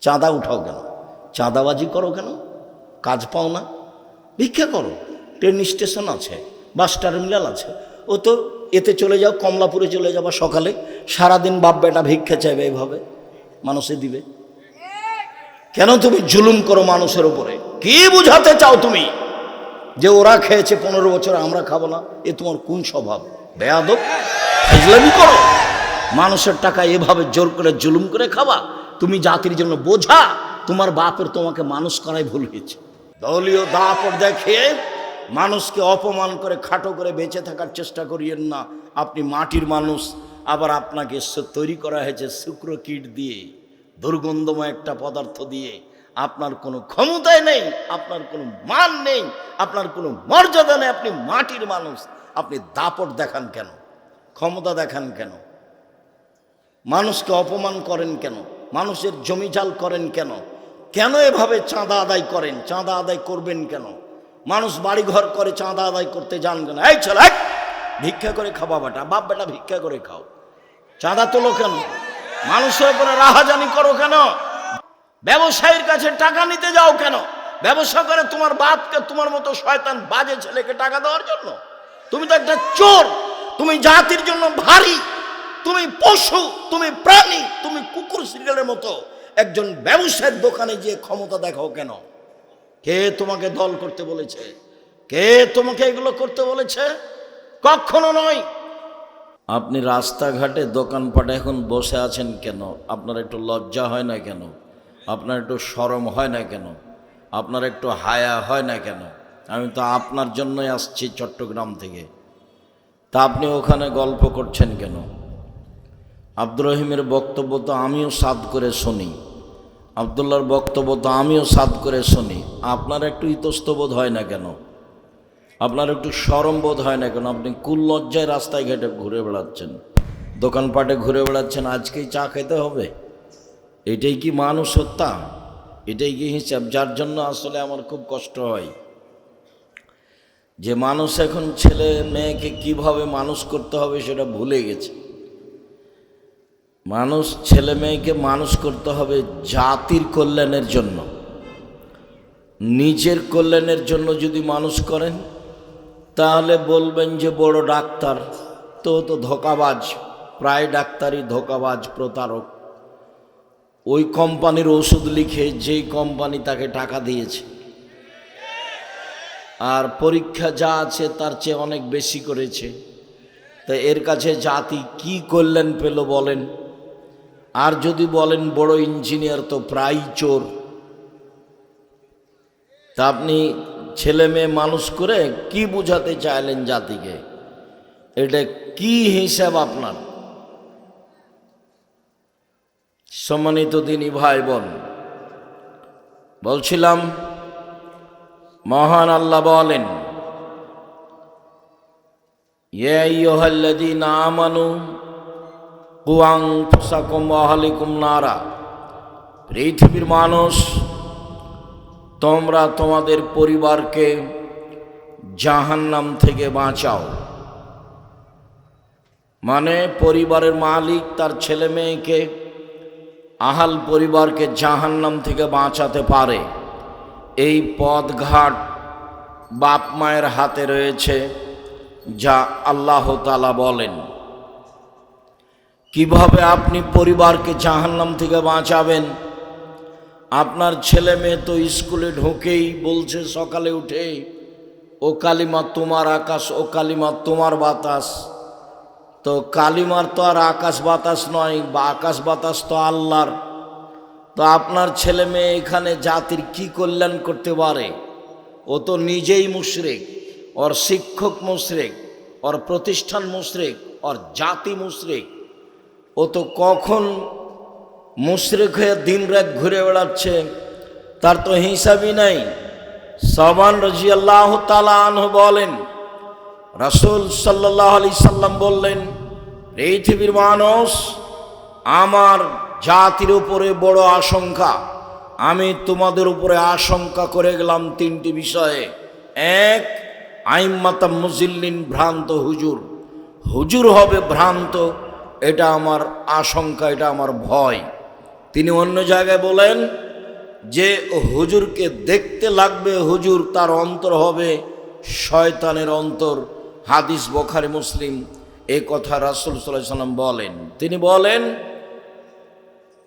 চাঁদা উঠাও কেন? চাঁদাবাজি করো কেন? কাজ পাও না? ভিক্ষা করো। ট্রেন স্টেশন আছে, বাস টার্মিনাল আছে, ও তো এতে চলে যাও, কমলাপুরে চলে যাবা সকালে, সারাদিন বাপ বেটা ভিক্ষা চাইবে, এইভাবে মানুষে দিবে কেন? তুমি জুলুম করো মানুষের উপরে। কি বুঝাতে চাও তুমি যে ওরা খেয়েছে 15 বছর আমরা খাবো না? এ তোমার কোন স্বভাব? বেয়াদব, ফাজলামি করো। মানুষের টাকা এভাবে জোর করে জুলুম করে খাবা? তুমি জাতির জন্য বোঝা। তোমার বাপের তোমাকে মানুষ করাই ভুল হয়েছে। দলীয় দাপট দেখিয়ে মানুষকে অপমান করে খাটো করে বেঁচে থাকার চেষ্টা করিয়েন না। আপনি মাটির মানুষ, আবার আপনাকে তৈরি করা হয়েছে শুক্র কিট দিয়ে, দুর্গন্ধময় একটা পদার্থ দিয়ে। আপনার কোনো ক্ষমতাই নেই, আপনার কোনো মান নেই, আপনার কোনো মর্যাদা নেই। আপনি মাটির মানুষ, আপনি দাপট দেখান কেন? ক্ষমতা দেখান কেন? মানুষকে অপমান করেন কেন? মানুষের জমিজাল করেন কেন? কেন এভাবে চাঁদা আদায় করেন? চাঁদা আদায় করবেন কেন? মানুষ বাড়িঘর করে, চাঁদা আদায় করতে যান কেন? এই ছেলে, ভিক্ষা করে খাবা বেটা, বাপ বেটা ভিক্ষা করে খাও, চাঁদা তোলো কেন? মানুষের উপরে রাহাজানি করো কেন? ব্যবসায়ীর কাছে টাকা নিতে যাও কেন? ব্যবসা করে তোমার বাপকে, তোমার মতো শয়তান বাজে ছেলেকে টাকা দেওয়ার জন্য? তুমি তো একটা চোর, তুমি জাতির জন্য ভারী, তুমি পশু, তুমি প্রাণী, তুমি কুকুর সিরিয়ালের মতো একজন ব্যবসায়ীর দোকানে গিয়ে ক্ষমতা দেখাও কেন? কে তোমাকে দল করতে বলেছে? কে তোমাকে এগুলো করতে বলেছে? কখনো নয়। আপনি রাস্তাঘাটে দোকানপাটে এখন বসে আছেন কেন? আপনার একটু লজ্জা হয় না কেন? আপনার একটু শরম হয় না কেন? আপনার একটু হায়া হয় না কেন? আমি তো আপনার জন্যই আসছি চট্টগ্রাম থেকে, তা আপনি ওখানে গল্প করছেন কেন? আব্দুর রহিমের বক্তব্য তো আমিও সাদ করে শুনি, আবদুল্লাহর বক্তব্য তো আমিও সাদ করে শুনি। আপনার একটু ইতস্তবোধ হয় না কেন? আপনার একটু শরম বোধ হয় না কেন? আপনি কুল লজ্জায় রাস্তায় ঘাটে ঘুরে বেড়াচ্ছেন, দোকানপাটে ঘুরে বেড়াচ্ছেন। আজকেই চা খেতে হবে? এটাই কি মানুষ হত্যা? এটাই কি হিসাব? যার জন্য আসলে আমার খুব কষ্ট হয় যে মানুষ এখন ছেলে মেয়েকে কিভাবে মানুষ করতে হবে সেটা ভুলে গেছে। মানুষ ছেলে মেয়েকে মানুষ করতে হবে জাতির কল্যাণের জন্য। নিজের কল্যাণের জন্য যদি মানুষ করেন তাহলে বলবেন যে বড় ডাক্তার, তো ধোঁকাবাজ, প্রায় ডাক্তারই ধোঁকাবাজ, প্রতারক। ওই কোম্পানির ওষুধ লিখে যেই কোম্পানি তাকে টাকা দিয়েছে, আর পরীক্ষা যা আছে তার চেয়ে অনেক বেশি করেছে, তা এর কাছে জাতি কি কল্যাণ পেল বলেন? আর যদি বলেন বড় ইঞ্জিনিয়ার, তো প্রায় চোর। তা আপনি ছেলে মেয়ে মানুষ করে কি বুঝাতে চাইলেন জাতিকে? এটা কি হিসাব আপনার? সম্মানিত দিনী ভাই বোন, বলছিলাম মহান আল্লাহ বলেন, ইয়া আইয়ুহাল্লাযীনা আমানু কু আনফুসাকুম ওয়া আহলিকুম নারা। পৃথিবীর মানুষ, তোমরা তোমাদের পরিবারকে জাহান্নাম থেকে বাঁচাও। মানে পরিবারের মালিক তার ছেলে মেয়েকে, আহাল পরিবারকে জাহান্নাম থেকে বাঁচাতে পারে। এই পথঘাট বাপ মায়ের হাতে রয়েছে, যা আল্লাহ তাআলা বলেন। কিভাবে আপনি পরিবারকে জাহান্নাম থেকে বাঁচাবেন? আপনার ছেলে মেয়ে তো স্কুলে ঢোকেই বলছে সকালে উঠে, ও কালিমা তোমার আকাশ, ও কালিমা তোমার বাতাস। তো কালিমার তো আর আকাশ বাতাস নয়, বা আকাশ বাতাস তো আল্লাহর। তো আপনার ছেলে মেয়ে এখানে জাতির কি কল্যাণ করতে পারে? ও তো নিজেই মুশরিক, ওর শিক্ষক মুশরিক, ওর প্রতিষ্ঠান মুশরিক, ওর জাতি মুশরিক। ও তো কখন মুশরিক হয়ে দিন রাত ঘুরে বেড়াচ্ছে, তার তো হিসাবই নাই। সাবান রাদিয়াল্লাহু তাআলা আনহু বলেন, রাসূল সাল্লাল্লাহু আলাইহি সাল্লাম বললেন, পৃথিবীর মানুষ, আমার জাতির উপরে বড় আশঙ্কা। আমি তোমাদের উপরে আশঙ্কা করে গেলাম তিনটি বিষয়ে। এক, আইম্মাতাম মুজিল্লিন, ভ্রান্ত হুজুর। হুজুর হবে ভ্রান্ত, এটা আমার আশঙ্কা, এটা আমার ভয়। তিনি অন্য জায়গায় বলেন যে হুজুরকে দেখতে লাগবে, হুজুর তার অন্তর হবে শয়তানের অন্তর। হাদিস বুখারী মুসলিম। এই কথা রাসূল সাল্লাল্লাহু আলাইহি সাল্লাম বলেন। তিনি বলেন,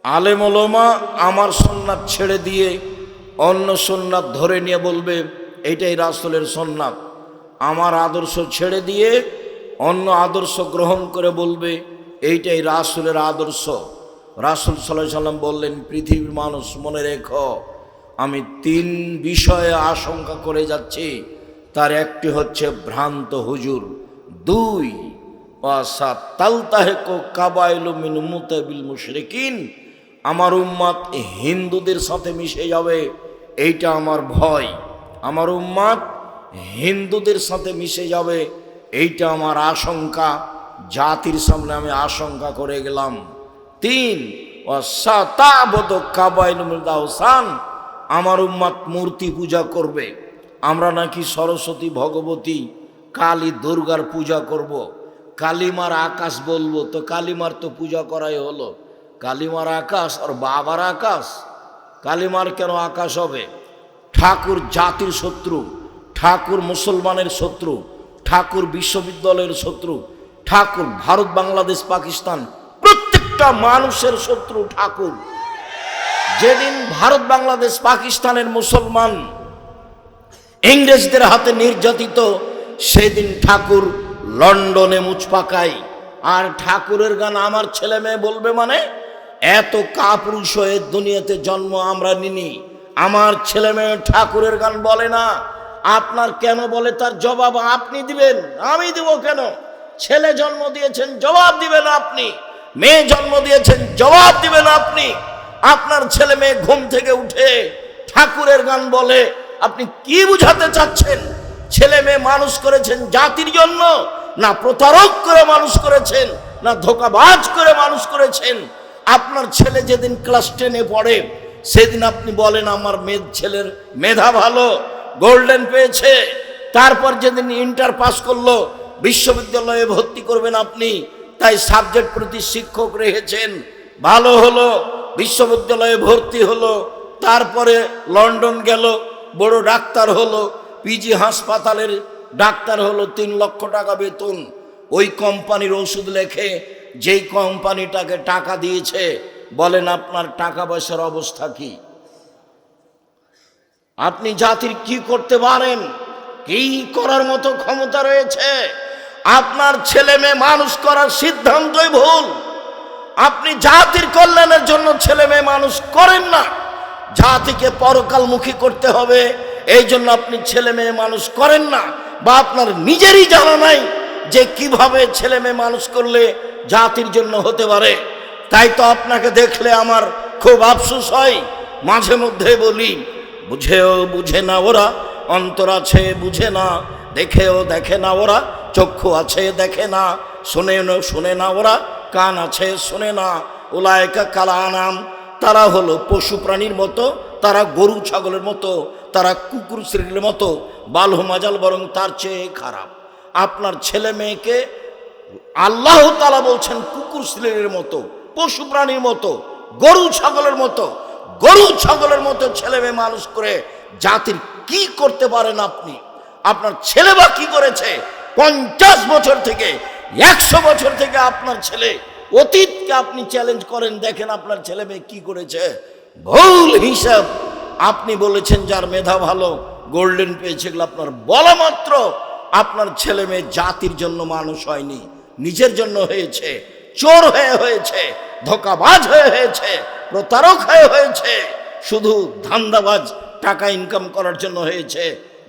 আলেম ওলামা আমার সুন্নাত ছেড়ে দিয়ে অন্য সুন্নাত ধরে নিয়ে বলবে এইটাই রাসূলের সুন্নাত, আমার আদর্শ ছেড়ে দিয়ে অন্য আদর্শ গ্রহণ করে বলবে এইটাই রাসূলের আদর্শ। রাসূল সাল্লাল্লাহু আলাইহি সাল্লাম বললেন, পৃথিবীর মানুষ মনে রেখো, আমি 3 বিষয়ে আশঙ্কা করে যাচ্ছি। তার একটি হচ্ছে ভ্রান্ত হুজুর, 2 ওয়াসাতালতাহিকু কাবাইলু মিন মুতাবিল মুশরিকিন, আমার উম্মত হিন্দুদের সাথে মিশে যাবে, এইটা আমার ভয়। আমার উম্মত হিন্দুদের সাথে মিশে যাবে, এইটা আমার আশঙ্কা। জাতির সামনে আমি আশঙ্কা করে গেলাম। 3 ওয়াসাতাবুদু কাবাইলু মিনাল আওসান, আমার উম্মত মূর্তি পূজা করবে। আমরা নাকি সরস্বতী, ভগবতী, কালী, দুর্গার পূজা করব। কালিমার আকাশ বলবো, তো কালিমার তো পূজা করাই হলো। কালিমার আকাশ আর বাবার আকাশ, কালিমার কেন আকাশ হবে? ঠাকুর জাতির শত্রু, ঠাকুর মুসলমানের শত্রু, ঠাকুর বিশ্ববিদ্যালয়ের শত্রু, ঠাকুর ভারত, বাংলাদেশ, পাকিস্তান প্রত্যেকটা মানুষের শত্রু ঠাকুর। যেদিন ভারত, বাংলাদেশ, পাকিস্তানের মুসলমান ইংরেজদের হাতে নির্যাতিত, সেদিন ঠাকুর লন্ডনে মুচ পাকায়। আর ঠাকুরের গান আমার ছেলে মেয়ে বলবে মানে? এত কাপুরুষ হয়ে দুনিয়াতে জন্ম আমরা নিনি, আমার ছেলে মেয়ে ঠাকুরের গান বলে না। আপনার কেন বলে তার জবাব আপনি দিবেন, আমি দিব কেন? ছেলে জন্ম দিয়েছেন, জবাব দিবেন আপনি। মেয়ে জন্ম দিয়েছেন, জবাব দিবেন আপনি। আপনার ছেলে মেয়ে ঘুম থেকে উঠে ঠাকুরের গান বলে, আপনি কি বুঝাতে চাচ্ছেন? ছেলে মেয়ে মানুষ করেছেন জাতির জন্য, না প্রতারক করে মানুষ করেছেন, না ধোঁকাবাজ করে মানুষ করেছেন? আপনার ছেলে যেদিন ক্লাস 10-এ পড়ে, সেদিন আপনি বলেন আমার ছেলের মেধা ভালো, গোল্ডেন পেয়েছে। তারপর যেদিন ইন্টার পাস করলো, বিশ্ববিদ্যালয়ে ভর্তি করবেন আপনি, তাই সাবজেক্ট প্রতি শিক্ষক রেখেছেন, ভালো হলো, বিশ্ববিদ্যালয়ে ভর্তি হলো। তারপরে লন্ডন গেল, বড় ডাক্তার হলো, পিজি হাসপাতালের ডাক্তার হলো, 3 লক্ষ টাকা বেতন। ওই কোম্পানির ওষুধ লেখে, যেই কোম্পানিটাকে টাকা দিয়েছে, বলেন আপনার টাকা পয়সার অবস্থা কি? আপনি জাতির কি করতে পারেন? কি করার মতো ক্ষমতা রয়েছে? আপনার ছেলে মেয়ে মানুষ করার সিদ্ধান্তই ভুল। আপনি জাতির কল্যাণের জন্য ছেলে মেয়ে মানুষ করেন না, জাতিকে পরকালমুখী করতে হবে, এই জন্য আপনি ছেলে মেয়ে মানুষ করেন না। বা আপনার নিজেরই জানা নাই যে কিভাবে ছেলে মেয়ে মানুষ করলে জাতির জন্য হতে পারে। তাই তো আপনাকে দেখলে আমার খুব আফসোস হয়, মাঝে মধ্যে বলি, বুঝেও বুঝে না ওরা, অন্তর আছে বুঝে না, দেখেও দেখে না ওরা, চক্ষু আছে দেখে না, শোনে না ওরা, কান আছে শোনে না। উলায়েকা কাল আনাম, তারা হলো পশু প্রাণীর মতো, তারা গরু ছাগলের মতো, তারা কুকুর শ্রেণীর মতো, বালহু মাজাল, বরং তার চেয়ে খারাপ। আপনার ছেলে মেয়েকে আল্লাহ তাআলা বলছেন কুকুর শ্রেণীর মতো, পশু প্রাণীর মতো, গরু ছাগলের মতো। গরু ছাগলের মতো ছেলে মেয়ে মানুষ করে জাতির কি করতে পারেন আপনি? আপনার ছেলে বা কি করেছে? 50 বছর থেকে 100 বছর থেকে আপনার ছেলে, অতীতকে আপনি চ্যালেঞ্জ করেন, দেখেন আপনার ছেলে মেয়ে কি করেছে। ভুল হিসাব। আপনি বলেছেন যার মেধা ভালো, গোল্ডেন পেয়েছে, এগুলো আপনার বলা মাত্র। আপনার ছেলে মেয়ে জাতির জন্য মানুষ হয়নি, নিজের জন্য হয়েছে। চোর হয়েছে, ধোঁকাবাজ হয়েছে, প্রতারক হয়েছে, শুধু ধান্দাবাজ, টাকা ইনকাম করার জন্য হয়েছে।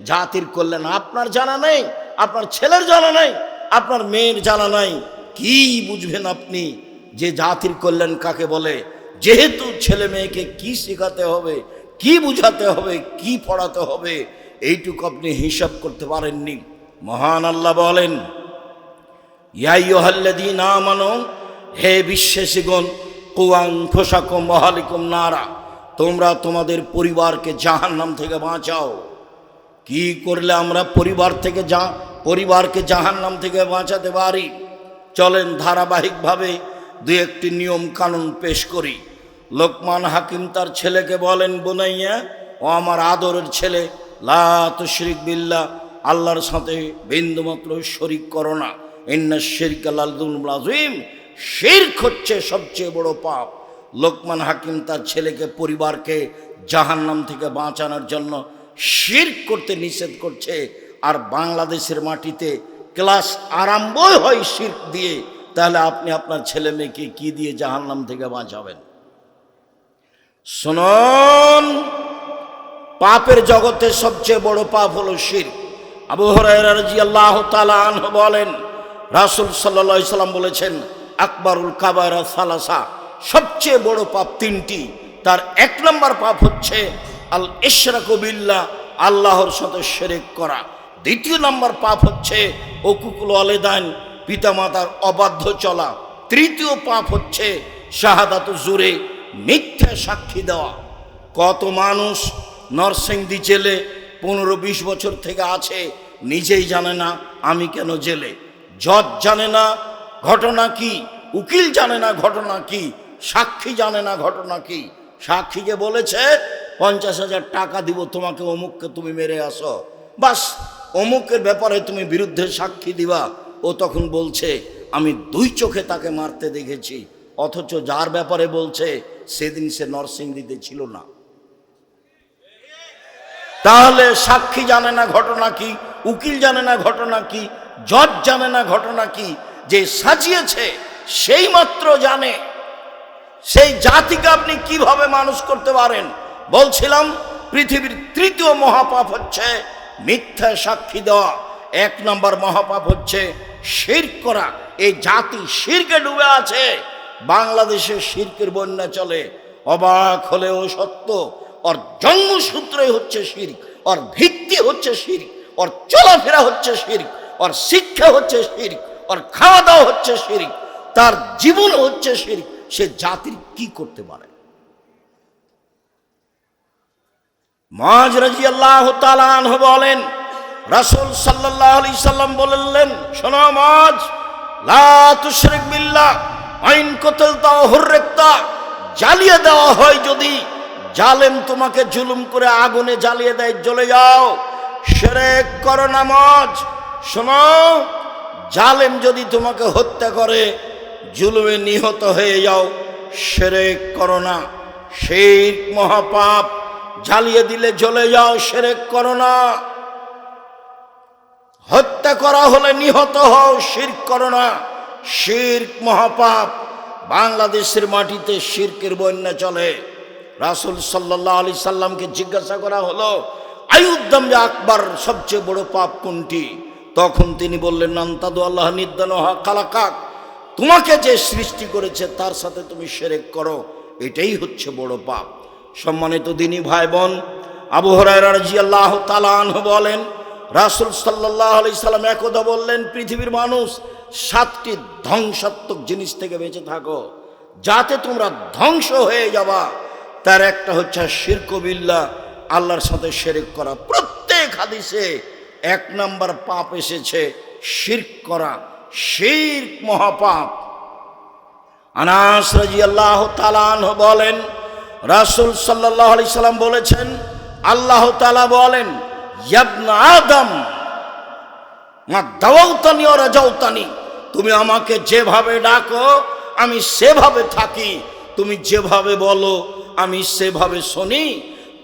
জাতির কল্যাণ আপনার জানা নেই, আপনার ছেলের জানা নাই, আপনার মেয়ের জানা নাই। কি বুঝবেন আপনি যে জাতির কল্যাণ কাকে বলে? যেহেতু ছেলে মেয়েকে কি শেখাতে হবে, কি বুঝাতে হবে, কি পড়াতে হবে, এইটুকু আপনি হিসাব করতে পারেননি। মহান আল্লাহ বলেন, ইয়া আইয়ুহাল্লাযীনা আমানু, হে বিশ্বাসীগণ, কু আনফুসাকুম ওয়া আহলিকুম নারা, তোমরা তোমাদের পরিবারকে জাহান্নাম থেকে বাঁচাও। কি করলে আমরা পরিবারকে জাহান্নাম থেকে বাঁচাতে পারি? চলেন ধারাবাহিকভাবে 2-1টি নিয়ম কানুন পেশ করি। লোকমান হাকিম তার ছেলেকে বলেন, বুনাইয়া, ও আমার আদরের ছেলে, লা তুশরিক বিল্লাহ, আল্লাহর সাথে বিন্দুমাত্র শরিক করো না। ইন্না শিরকা লাযুলমুন আযীম, শিরক হচ্ছে সবচেয়ে বড় পাপ। লোকমান হাকিম তার ছেলেকে, পরিবারকে জাহান্নাম থেকে বাঁচানোর জন্য শিরক করতে নিষেধ করছে। আর বাংলাদেশের মাটিতে ক্লাস আরম্ভই হয় শিরক দিয়ে, তাহলে আপনি আপনার ছেলে মেয়েকে কি দিয়ে জাহান্নাম থেকে বাঁচাবেন? শুনুন, পাপের জগতে সবচেয়ে বড় পাপ হলো শিরক। আবু হুরায়রা রাদিয়াল্লাহু তাআলা আনহু বলেন, রাসূল সাল্লাল্লাহু আলাইহি সাল্লাম বলেছেন, আকবারুল কাবায়রা সালাসা, সবচেয়ে বড় পাপ তিনটি। তার এক নম্বর পাপ হচ্ছে আল ইশরাকু বিল্লাহ, আল্লাহর সাথে শিরক করা। দ্বিতীয় নম্বর পাপ হচ্ছে উকুকুল ওয়ালিদাইন, পিতামাতার অবাধ্য চলা। তৃতীয় পাপ হচ্ছে শাহাদাতু জুরে, মিথ্যা সাক্ষী দেওয়া। কত মানুষ নরসিংদী জেলে 15-20 বছর থেকে আছে, নিজেই জানে না আমি কেন জেলে। জজ জানে না ঘটনা কি, উকিল জানে না ঘটনা কি, সাক্ষী জানে না ঘটনা কি। সাক্ষীকে বলেছে 50,000 টাকা দিব তোমাকে, অমুককে তুমি মেরে আসো, বাস অমুকের ব্যাপারে তুমি বিরুদ্ধে সাক্ষী দিবা। ও তখন বলছে আমি 2 চোখে তাকে মারতে দেখেছি, অথচ যার ব্যাপারে বলছে সেদিন সে নরসিংদীতে ছিল না। তাহলে সাক্ষী জানে না ঘটনা কি, উকিল জানে না ঘটনা কি, জজ জানে না ঘটনা কি, যে সাজিয়েছে সেই মাত্র জানে। সেই জাতিকে আপনি কিভাবে মানুষ করতে পারেন? বলছিলাম পৃথিবীর তৃতীয় মহাপাপ হচ্ছে মিথ্যা সাক্ষী দেওয়া। 1 নম্বর মহাপাপ হচ্ছে শিরক করা। এই জাতি শিরকে ডুবে আছে। বাংলাদেশে শিরকের বন্যা চলে, অবাক হলেও সত্য। ওর জন্মসূত্রই হচ্ছে শিরক, ওর ভিত্তি হচ্ছে শিরক, ওর চলাফেরা হচ্ছে শিরক, ওর শিক্ষা হচ্ছে শিরক, ওর খাওয়া দাওয়া হচ্ছে শিরক, তার জীবন হচ্ছে শিরক। সে জাতির কি করতে পারে? মুআয রাদিয়াল্লাহু তাআলা আনহু বলেন, রাসূল সাল্লাল্লাহু আলাইহি সাল্লাম বললেন, শোনো মুআয, লা তুশরিক বিল্লাহ আইন কতলতা হুররিকতা, জ্বালিয়ে দেওয়া হয় যদি, জালেম তোমাকে জুলুম করে আগুনে জ্বালিয়ে দেয়, জ্বলে যাও, শিরক করো না। মুআয শোনো, জালেম যদি তোমাকে হত্যা করে, জুলুমে নিহত হয়ে যাও, শিরক করো না। শিরক মহাপাপ, জ্বালিয়ে দিলে জ্বলে যাও, শিরক করো না। হত্যা করা হলে নিহত হও, শিরক করো না। শিরক মহাপাপ। বাংলাদেশের মাটিতে শিরকের বন্যা চলে। রাসূল সাল্লাল্লাহু আলাইহি সাল্লামকে জিজ্ঞাসা করা হলো, আইয়ুদ্দাম আকবার, সবচেয়ে বড় পাপ কোনটি? তখন তিনি বললেন, নান্তাদু আল্লাহ নিদ্দান হা খালাকাক, তোমাকে যে সৃষ্টি করেছে তার সাথে তুমি শিরক করো, এটাই হচ্ছে বড় পাপ। সম্মানিত দিনী ভাই বোন, আবু হুরায়রা রাদিয়াল্লাহু তাআলা আনহু বলেন, রাসূল সাল্লাল্লাহু আলাইহি সাল্লাম একদা বললেন, পৃথিবীর মানুষ 7টি ধ্বংসাত্মক জিনিস থেকে বেঁচে থাকো, যাতে তোমরা ধ্বংস হয়ে যাবা। তার একটা হচ্ছে শিরক বিল্লাহ, আল্লাহর সাথে শিরক করা। প্রত্যেক হাদিসে 1 নম্বর পাপ এসেছে শিরক করা। শিরক মহাপাপ। আনাস রাদিয়াল্লাহু তাআলা আনহু বলেন, রাসূল সাল্লাল্লাহু আলাইহি সাল্লাম বলেছেন, আল্লাহ তাআলা বলেন, ইবনা আদম মা দাওয়াতানি ওয়া রাজাউতানি, তুমি আমাকে যেভাবে ডাকো আমি সেভাবে থাকি, তুমি যেভাবে বলো আমি সেভাবে শুনি,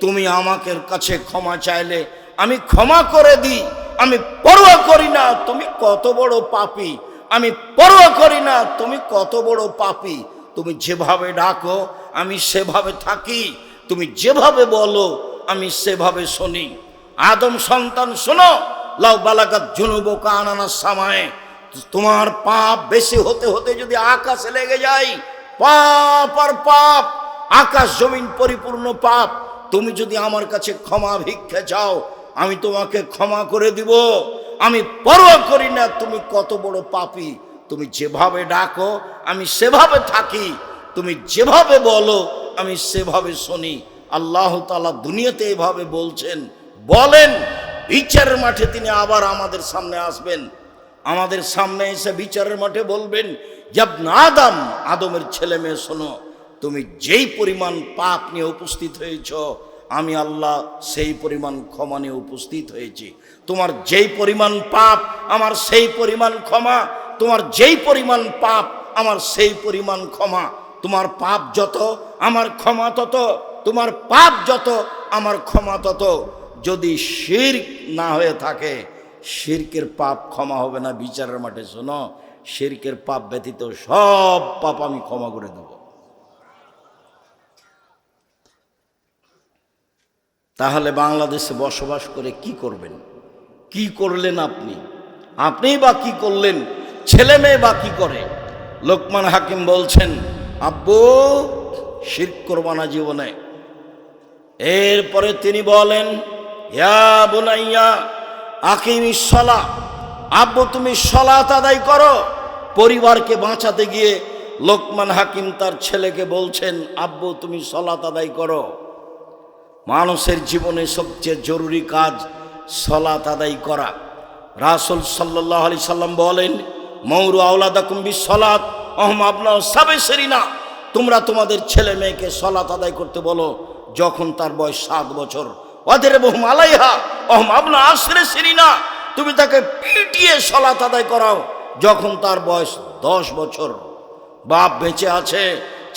তুমি আমাকে কাছে ক্ষমা চাইলে আমি ক্ষমা করে দিই, আমি পরোয়া করি না তুমি কত বড় পাপী, আমি পরোয়া করি না তুমি কত বড় পাপী। তুমি যেভাবে ডাকো আমি সেভাবে থাকি, তুমি যেভাবে বলো আমি সেভাবে শুনি। আদম সন্তান শোনো, লাউ বালাগাত জুনুবুকা আনানাস সামায়ে, তোমার পাপ বেশি হতে হতে যদি আকাশে লেগে যায়, পাপ আর পাপ, আকাশ জমিন পরিপূর্ণ পাপ, তুমি যদি আমার কাছে ক্ষমা ভিক্ষা চাও আমি তোমাকে ক্ষমা করে দিব। আমি পরোয়া করি না তুমি কত বড় পাপী, তুমি যেভাবে ডাকো আমি সেভাবে থাকি, তুমি যেভাবে বলো আমি সেভাবে শুনি। আল্লাহ তাআলা দুনিয়াতে এভাবে বলছেন, বলেন, বিচারের মাঠে তিনি আবার আমাদের সামনে আসবেন। আমাদের সামনে এসে বিচারের মাঠে বলবেন, ইবনা আদম, আদমের ছেলে মেয়ে শোনো, তুমি যেই পরিমাণ পাপ নিয়ে উপস্থিত হয়েছ, আমি আল্লাহ সেই পরিমাণ ক্ষমা নিয়ে উপস্থিত হয়েছি। তোমার যেই পরিমাণ পাপ আমার সেই পরিমাণ ক্ষমা, তোমার যেই পরিমাণ পাপ আমার সেই পরিমাণ ক্ষমা। তোমার পাপ যত আমার ক্ষমা তত, তোমার পাপ যত আমার ক্ষমা তত। যদি শিরক না হয়ে থাকে, শিরকের পাপ ক্ষমা হবে না বিচারের মাঠে। শোনো, শিরকের পাপ ব্যতীত সব পাপ আমি ক্ষমা করে দেব। তাহলে বাংলাদেশে বসবাস করে কি করবেন? কি করলেন আপনি? আপনিই বা কি করলেন? ছেলে মেয়ে বা কি করে? লোকমান হাকিম বলছেন, আব্বু শিরক করবা না জীবনে। এরপরে তিনি বলেন, ইয়া বুনাইয়া আকিমিস সালাহ, আব্বু তুমি সালাত আদায় করো। পরিবারকে বাঁচাতে গিয়ে লোকমান হাকিম তার ছেলেকে বলছেন, আব্বু তুমি সালাত আদায় করো। মানুষের জীবনে সবচেয়ে জরুরি কাজ সালাত আদায় করা। রাসূল সাল্লাল্লাহু আলাইহি সাল্লাম বলেন, মৌরু আওলাদাকুম বিসসালাত ওয়াহুম আবনাউ সাবঈ সিনিনা, তোমরা তোমাদের ছেলে মেয়েকে সালাত আদায় করতে বলো যখন তার বয়স 7 বছর। ওয়াদরিবহুম আলাইহা ওয়াহুম আবনাউ 10 সিনিনা, তুমি তাকে পিটিয়ে সালাত আদায় করাও যখন তার বয়স 10 বছর। বাপ বেঁচে আছে,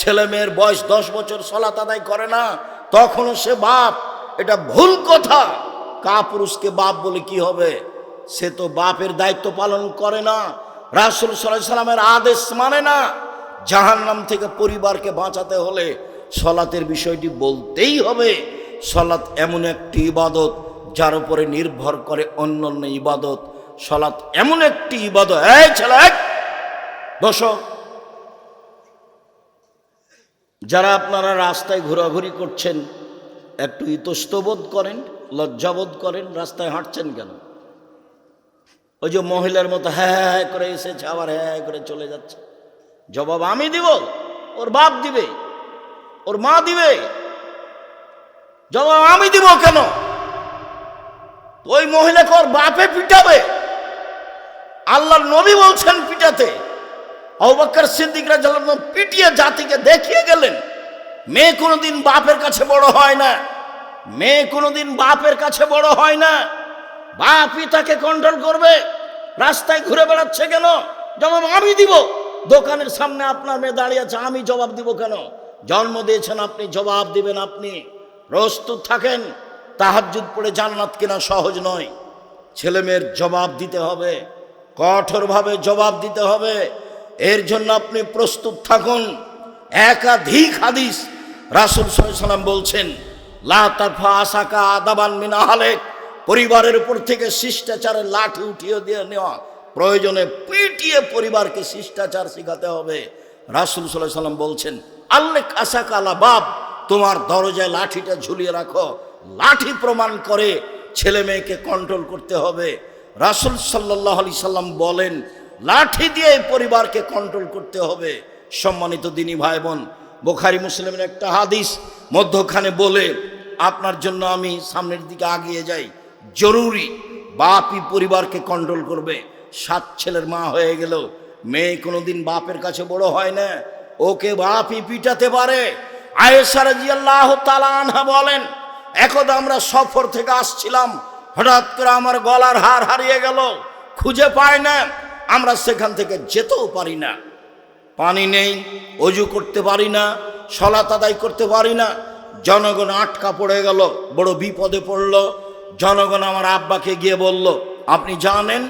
ছেলে মেয়ের বয়স 10 বছর সালাত আদায় করে না, তখনও সে বাপ। এটা ভুল কথা। কাপুরুষকে বাপ বলে কি হবে? সে তো বাপের দায়িত্ব পালন করে না, রাসূল সাল্লাল্লাহু আলাইহি সাল্লামের আদেশ মানে না। জাহান্নাম থেকে পরিবারকে বাঁচাতে হলে সালাতের বিষয়টি বলতেই হবে। সালাত এমন একটি ইবাদত যার উপরে নির্ভর করে অন্যান্য ইবাদত। সালাত এমন একটি ইবাদত। এই ছেলে বসো। যারা আপনারা রাস্তায় ঘোরাঘুরি করছেন, একটু ইতস্তবোধ করেন, লজ্জাবোধ করেন। রাস্তায় হাঁটছেন কেন? ওই যে মহিলার মতো হ্যাঁ হ্যাঁ করে এসেছে, আবার হ্যাঁ করে চলে যাচ্ছে। জবাব আমি দিব? ওর বাপ দিবে? ওর মা দিবে? জবাব আমি দিব কেন? ওই মহিলাকে ওর বাপে পিটাবে। আল্লাহর নবী বলছেন পিটাতে। আবু বকর সিদ্দিক রাদিয়াল্লাহু আনহু পিটিয়ে জাতিকে দেখিয়ে গেলেন, মেয়ে কোনোদিন বাপের কাছে বড় হয় না। মেয়ে কোনোদিন বাপের কাছে বড় হয় না। বাপই তাকে কন্ট্রোল করবে। রাস্তায় ঘুরে বেড়াচ্ছে কেন? জবাব আমি দিব। দোকানের সামনে আপনার মেয়ে দাঁড়িয়ে আছে, আমি জবাব দিব কেন? জন্ম দিয়েছেন আপনি, জবাব দিবেন আপনি। প্রস্তুত থাকেন। তাহাজ্জুদ পড়ে জান্নাত কেনা সহজ নয়। ছেলে মেয়ের জবাব দিতে হবে, কঠোরভাবে জবাব দিতে হবে। এর জন্য আপনি প্রস্তুত থাকুন। একাধিক হাদিস রাসূল সাল্লাল্লাহু আলাইহি সাল্লাম বলছেন, লা তারফা আসাকা আদাবান মিন আহলিক, পরিবারের উপর থেকে শিষ্টাচারের লাঠি উঠিয়ে দিয়ে নেওয়া, প্রয়োজনে পিটিয়ে পরিবারকে শিষ্টাচার শেখাতে হবে। রাসূল সাল্লাল্লাহু আলাইহি সাল্লাম বলছেন, আল্লেক আসাকা আলা বাব, তোমার দরজায় লাঠিটা ঝুলিয়ে রাখো। লাঠি প্রমাণ করে ছেলে মেয়েকে কন্ট্রোল করতে হবে। রাসূল সাল্লাল্লাহু আলাইহি সাল্লাম বলেন, লাঠি দিয়ে পরিবারকে কন্ট্রোল করতে হবে। সম্মানিত দিনী ভাই বোন, বুখারী মুসলিমের একটা হাদিস মধ্যখানে বলে আপনার জন্য আমি সামনের দিকে আগিয়ে যাই। জরুরি, বাপই পরিবারকে কন্ট্রোল করবে। 7 ছেলের মা হয়ে গেল, মেয়ে কোনোদিন বাপের কাছে বড় হয় না, ওকে বাপই পিটাতে পারে। আয়েশা রাদিয়াল্লাহু তাআলা আনহা বলেন, একদা আমরা সফর থেকে আসছিলাম, হঠাৎ করে আমার গলার হার হারিয়ে গেল, খুঁজে পাই না। আমরা সেখান থেকে যেতেও পারি না, পানি নেই, অজু করতে পারি না, সালাত আদায় করতে পারি না। জনগণ আটকা পড়ে গেল, বড় বিপদে পড়ল। জনগণ আমার আব্বাকে গিয়ে বলল, আপনি জানেন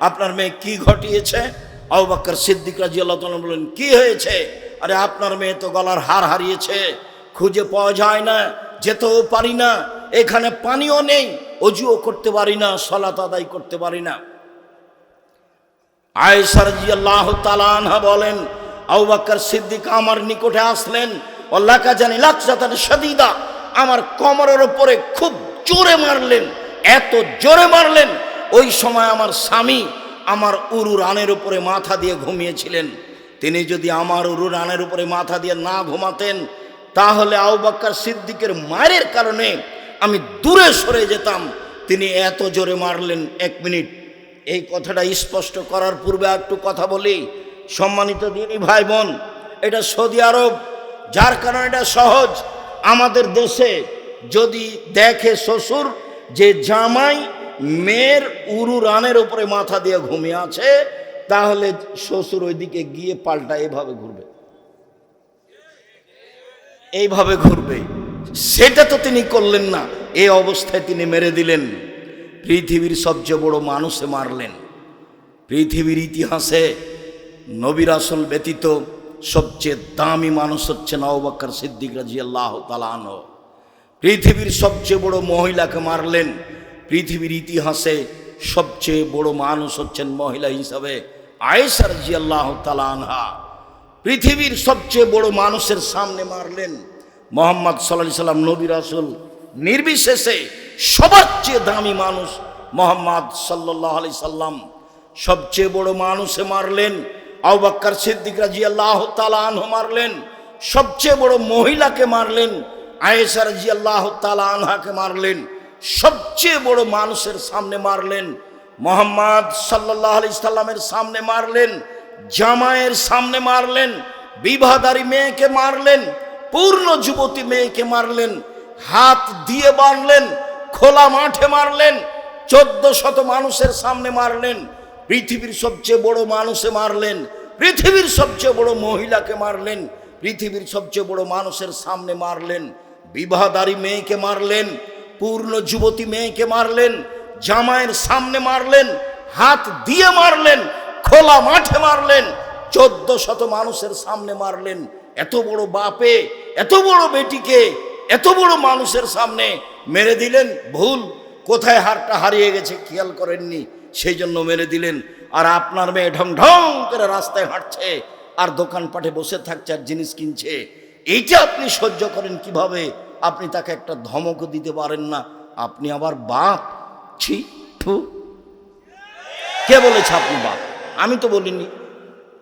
আপনার মেয়ে কি ঘটিয়েছে? আবু বকর সিদ্দিক রাদিয়াল্লাহু তাআলা বললেন, কি হয়েছে? আরে আপনার মেয়ে তো গলার হার হারিয়েছে, খুঁজে পাওয়া যায় না, যেতেও পারি না, এখানে পানিও নেই, অজুও করতে পারি না, সালাত আদায় করতে পারি না। আয়েশা রাদিয়াল্লাহু তাআলা আনহা বলেন, আবু বকর সিদ্দিক আমার নিকটে আসলেন, ওয়াল্লাকা জানি লাকসাতান শাদীদা, আমার কোমরের উপরে খুব জোরে মারলেন, এত জোরে মারলেন, ওই সময় আমার স্বামী আমার উরু রানের উপরে মাথা দিয়ে ঘুমিয়েছিলেন। তিনি যদি আমার উরু রানের উপরে মাথা দিয়ে না ঘুমাতেন, তাহলে আবু বকর সিদ্দিকের মায়ের কারণে আমি দূরে সরে যেতাম। তিনি এত জোরে মারলেন। 1 মিনিট, এই কথাটা স্পষ্ট করার পূর্বে একটু কথা বলি। সম্মানিত দিনী ভাই বোন, এটা সৌদি আরব, যার কারণে এটা সহজ। আমাদের দেশে যদি দেখে শ্বশুর যে জামাই মেয়ের উরু রানের উপরে মাথা দিয়ে ঘুমিয়ে আছে, তাহলে শ্বশুর ওইদিকে গিয়ে পাল্টা এভাবে ঘুরবে, এইভাবে ঘুরবে। সেটা তো তিনি করলেন না, এই অবস্থায় তিনি মেরে দিলেন। পৃথিবীর সবচেয়ে বড় মানুষে মারলেন। পৃথিবীর ইতিহাসে নবী রাসূল ব্যতীত সবচেয়ে দামি মানুষ হচ্ছেন আবু বকর সিদ্দিক রাদিয়াল্লাহু তাআলা আনহু। পৃথিবীর সবচেয়ে বড় মহিলাকে মারলেন। পৃথিবীর ইতিহাসে সবচেয়ে বড় মানুষ হচ্ছেন মহিলা হিসাবে আয়েশা রাদিয়াল্লাহু তাআলা আনহা। পৃথিবীর সবচেয়ে বড় মানুষের সামনে মারলেন। মুহাম্মদ সাল্লাল্লাহু আলাইহি সাল্লাম নবী রাসূল নির্বিশেষে সবার চেয়ে দামি মানুষ মুহাম্মদ সাল্লাল্লাহু আলাইহি সাল্লাম। সবচেয়ে বড় মানুষে মারলেন আবু বকর সিদ্দিক রাদিয়াল্লাহু তাআলা আনহু মারলেন। সবচেয়ে বড় মহিলাকে মারলেন আয়েশা রাদিয়াল্লাহু তাআলা আনহাকে মারলেন। সবচেয়ে বড় মানুষের সামনে মারলেন মুহাম্মদ সাল্লাল্লাহু আলাইহি সাল্লামের সামনে মারলেন, জামাইয়ের সামনে মারলেন, বিবাহদারী মেয়েকে মারলেন, পূর্ণ যুবতী মেয়েকে মারলেন, হাত দিয়ে বাঁধলেন, খোলা মাঠে মারলেন, 1400 মানুষের সামনে মারলেন। পৃথিবীর সবচেয়ে বড় মানুষে মারলেন, পৃথিবীর সবচেয়ে বড় মহিলাকে মারলেন, পৃথিবীর সবচেয়ে বড় মানুষের সামনে মারলেন, বিবাহদারী মেয়েকে মারলেন, পূর্ণ যুবতী মেয়েকে মারলেন, জামাইয়ের সামনে মারলেন, হাত দিয়ে মারলেন, খোলা মাঠে মারলেন, 1400 মানুষের সামনে মারলেন। এত বড় বাপে এত বড় বেটিকে এত বড় মানুষের সামনে মেরে দিলেন। ভুল, কোথায় হারটা হারিয়ে গেছে খেয়াল করেননি, সেই জন্য মেরে দিলেন। আর আপনার মেয়ে ঢং ঢং করে রাস্তায় হাঁটছে আর দোকানপাটে বসে থাকছে আর জিনিস কিনছে, এইটা আপনি সহ্য করেন কিভাবে? আপনি তাকে একটা ধমকও দিতে পারেন না, আপনি আবার বাপ। ছি, থু। কে বলেছে আপনি বাপ? আমি তো বলিনি,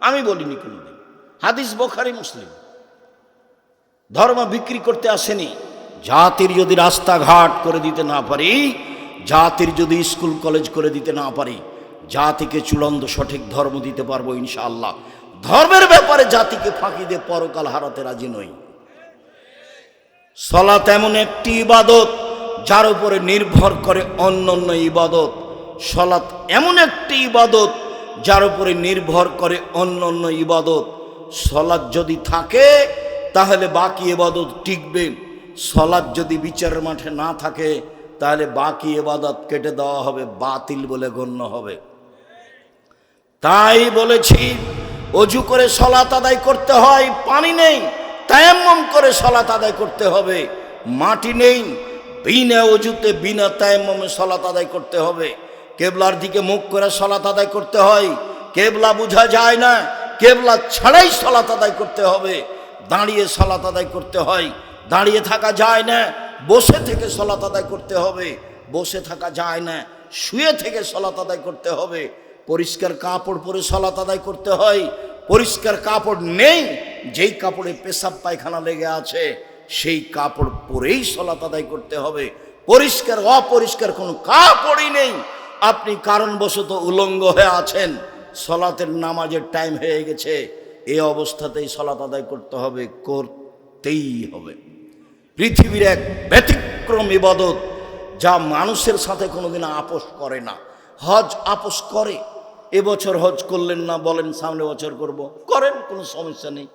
আমি বলিনি কোনোদিন। হাদিস বুখারী মুসলিম। ধর্ম বিক্রি করতে আসেনি। জাতির যদি রাস্তাঘাট করে দিতে না পারি, জাতির যদি স্কুল কলেজ করে দিতে না পারি, জাতিকে চূড়ান্ত সঠিক ধর্ম দিতে পারবো ইনশাআল্লাহ। ধর্মের ব্যাপারে জাতিকে ফাঁকি দিয়ে পরকাল হারাতে রাজি নই। সালাত এমন একটি ইবাদত যার উপরে নির্ভর করে অন্যান্য ইবাদত। সালাত এমন একটি ইবাদত যার উপরে নির্ভর করে অন্যান্য ইবাদত। সালাত যদি থাকে তাহলে বাকি ইবাদত টিকবে। সালাত যদি বিচারের মাঠে না থাকে তাহলে বাকি ইবাদত কেটে দেওয়া হবে, বাতিল বলে গণ্য হবে। তাই বলেছি অজু করে সালাত আদায় করতে হয়, পানি নেই, তায়াম্মুম করে সালাত আদায় করতে হবে। মাটি নেই, বিনা অজুতে বিনা তায়াম্মুমে সালাত আদায় করতে হবে। কেবলার দিকে মুখ করে সালাত আদায় করতে হয়। কেবলা বোঝা যায় না, কেবলা ছাড়াই সালাত আদায় করতে হবে। দাঁড়িয়ে সালাত আদায় করতে হয়, দাঁড়িয়ে থাকা যায় না, বসে থেকে সালাত আদায় করতে হবে। বসে থাকা যায় না, শুয়ে থেকে সালাত আদায় করতে হবে। পরিষ্কার কাপড় পরে সালাত আদায় করতে হয়। পরিষ্কার কাপড় নেই, যেই কাপড়ে পেশাব পায়খানা লেগে আছে সেই কাপড় পরেই সালাত আদায় করতে হবে। পরিষ্কার অপরিষ্কার কোনো কাপড়ই নেই, আপনি কারণবশত উলঙ্গ হয়ে আছেন, সালাতের নামাজের টাইম হয়ে গেছে, এই অবস্থাতেই সালাত আদায় করতে হবে, করতেই হবে। পৃথিবীর এক ব্যতিক্রম ইবাদত যা মানুষের সাথে কোনোদিন আপোষ করে না। হজ আপোষ করে। এবছর হজ করলেন না, বলেন সামনে বছর করব, করেন, কোনো সমস্যা নেই।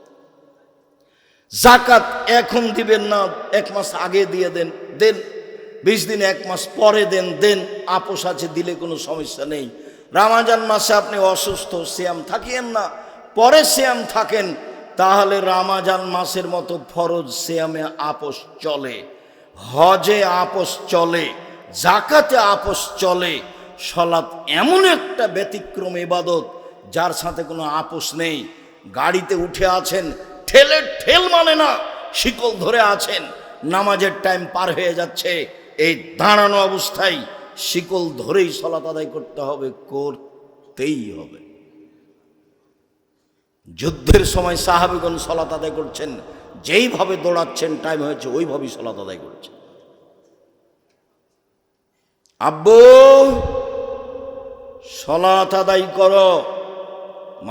জাকাত এখন দিবেন না, 1 মাস আগে দিয়ে দেন, দেন। 20 দিন 1 মাস পরে দেন, দেন। আপোষ আছে, দিলে কোনো সমস্যা নেই। রমজান মাসে আপনি অসুস্থ, সিয়াম থাকিয়েন না, পরে সিয়াম থাকেন, তাহলে রমজান মাসের মতো ফরজ সিয়ামে আপোষ চলে, হজে আপোষ চলে, জাকাতে আপোষ চলে। সালাত এমন একটা ব্যতিক্রম ইবাদত যার সাথে কোনো আপোষ নেই। গাড়িতে উঠে আছেন, ঠেল মানে না, শিকল ধরে আছেন, নামাজের টাইম পার হয়ে যাচ্ছে, এই দাঁড়ানো অবস্থায় শিকল ধরেই সালাত আদায় করতে হবে, করতেই হবে। যুদ্ধের সময় সাহাবীগণ সালাত আদায় করছেন, যেইভাবে দৌড়াচ্ছেন টাইম হয়েছে ওইভাবেই সালাত আদায় করছেন। আব্বু সালাত আদায় করো।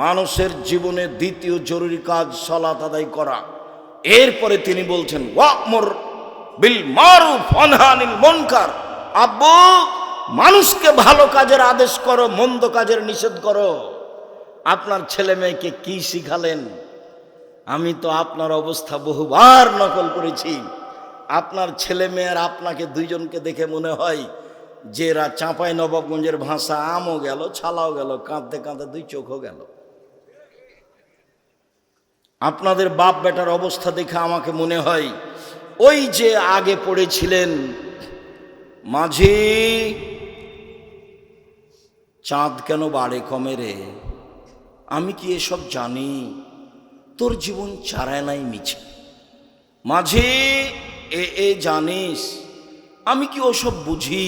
মানুষের জীবনে দ্বিতীয় জরুরি কাজ সালাত আদায় করা। এরপরে তিনি বলছেন ওয়া'মুর বিল মারুফ ওয়ানহা আনিল মুনকার, আব্বু মানুষকে ভালো কাজের আদেশ করো, মন্দ কাজের নিষেধ করো। আপনার ছেলে মেয়েকে কি শিখালেন? আমি তো আপনার অবস্থা বহুবার নকল করেছি। আপনার ছেলে মেয়ের আপনাকে দুইজনকে দেখে মনে হয় যে এরা চাঁপাই নবাবগঞ্জের ভাষা আমও গেল ছালাও গেল, কাঁদতে কাঁদতে দুই চোখও গেল। আপনাদের বাপ বেটার অবস্থা দেখে আমাকে মনে হয় ওই যে আগে পড়েছিলেন, মাঝি চাঁদ কেন বাড়ে কমে রে, আমি কি এসব জানি? তোর জীবন চারায় নাই মিছে। মাঝি এ জানিস আমি কি ওসব বুঝি?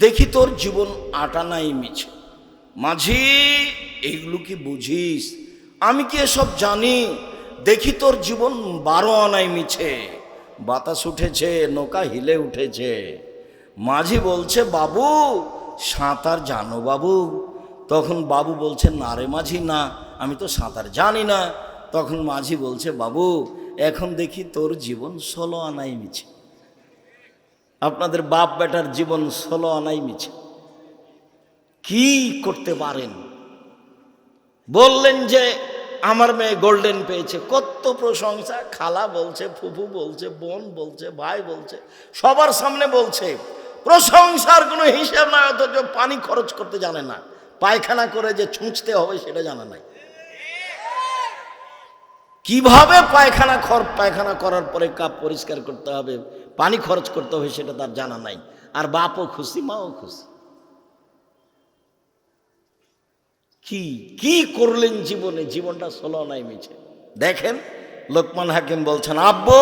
দেখি তোর জীবন আটা নাই মিছে। মাঝি এগুলো কি বুঝিস? আমি কি এসব জানি? দেখি তোর জীবন 12 আনাই মিছে। বাতাস উঠেছে, নৌকা হিলে উঠেছে। মাঝি বলছে বাবু সাঁতার জানো বাবু? তখন বাবু বলছে না রে মাঝি না, আমি তো সাঁতার জানি না। তখন মাঝি বলছে বাবু এখন দেখি তোর জীবন 16 আনাই মিছে। আপনাদের বাপ বেটার জীবন 16 আনাই মিছে। কি করতে পারেন? বললেন যে আমার মেয়ে গোল্ডেন পেয়েছে, কত প্রশংসা, খালা বলছে, ফুফু বলছে, বোন বলছে, ভাই বলছে, সবার সামনে বলছে, প্রশংসার কোনো হিসাব না। অথচ পানি খরচ করতে জানে না, পায়খানা করে যে ছুঁচতে হবে সেটা জানা নাই। কিভাবে পায়খানা করার পরে কাপ পরিষ্কার করতে হবে, পানি খরচ করতে হবে সেটা তার জানা নাই। আর বাপও খুশি, মাও খুশি। কি করলেন জীবনে? জীবনটা 16 নাই মিছে। দেখেন লোকমান হাকিম বলছেন আব্বু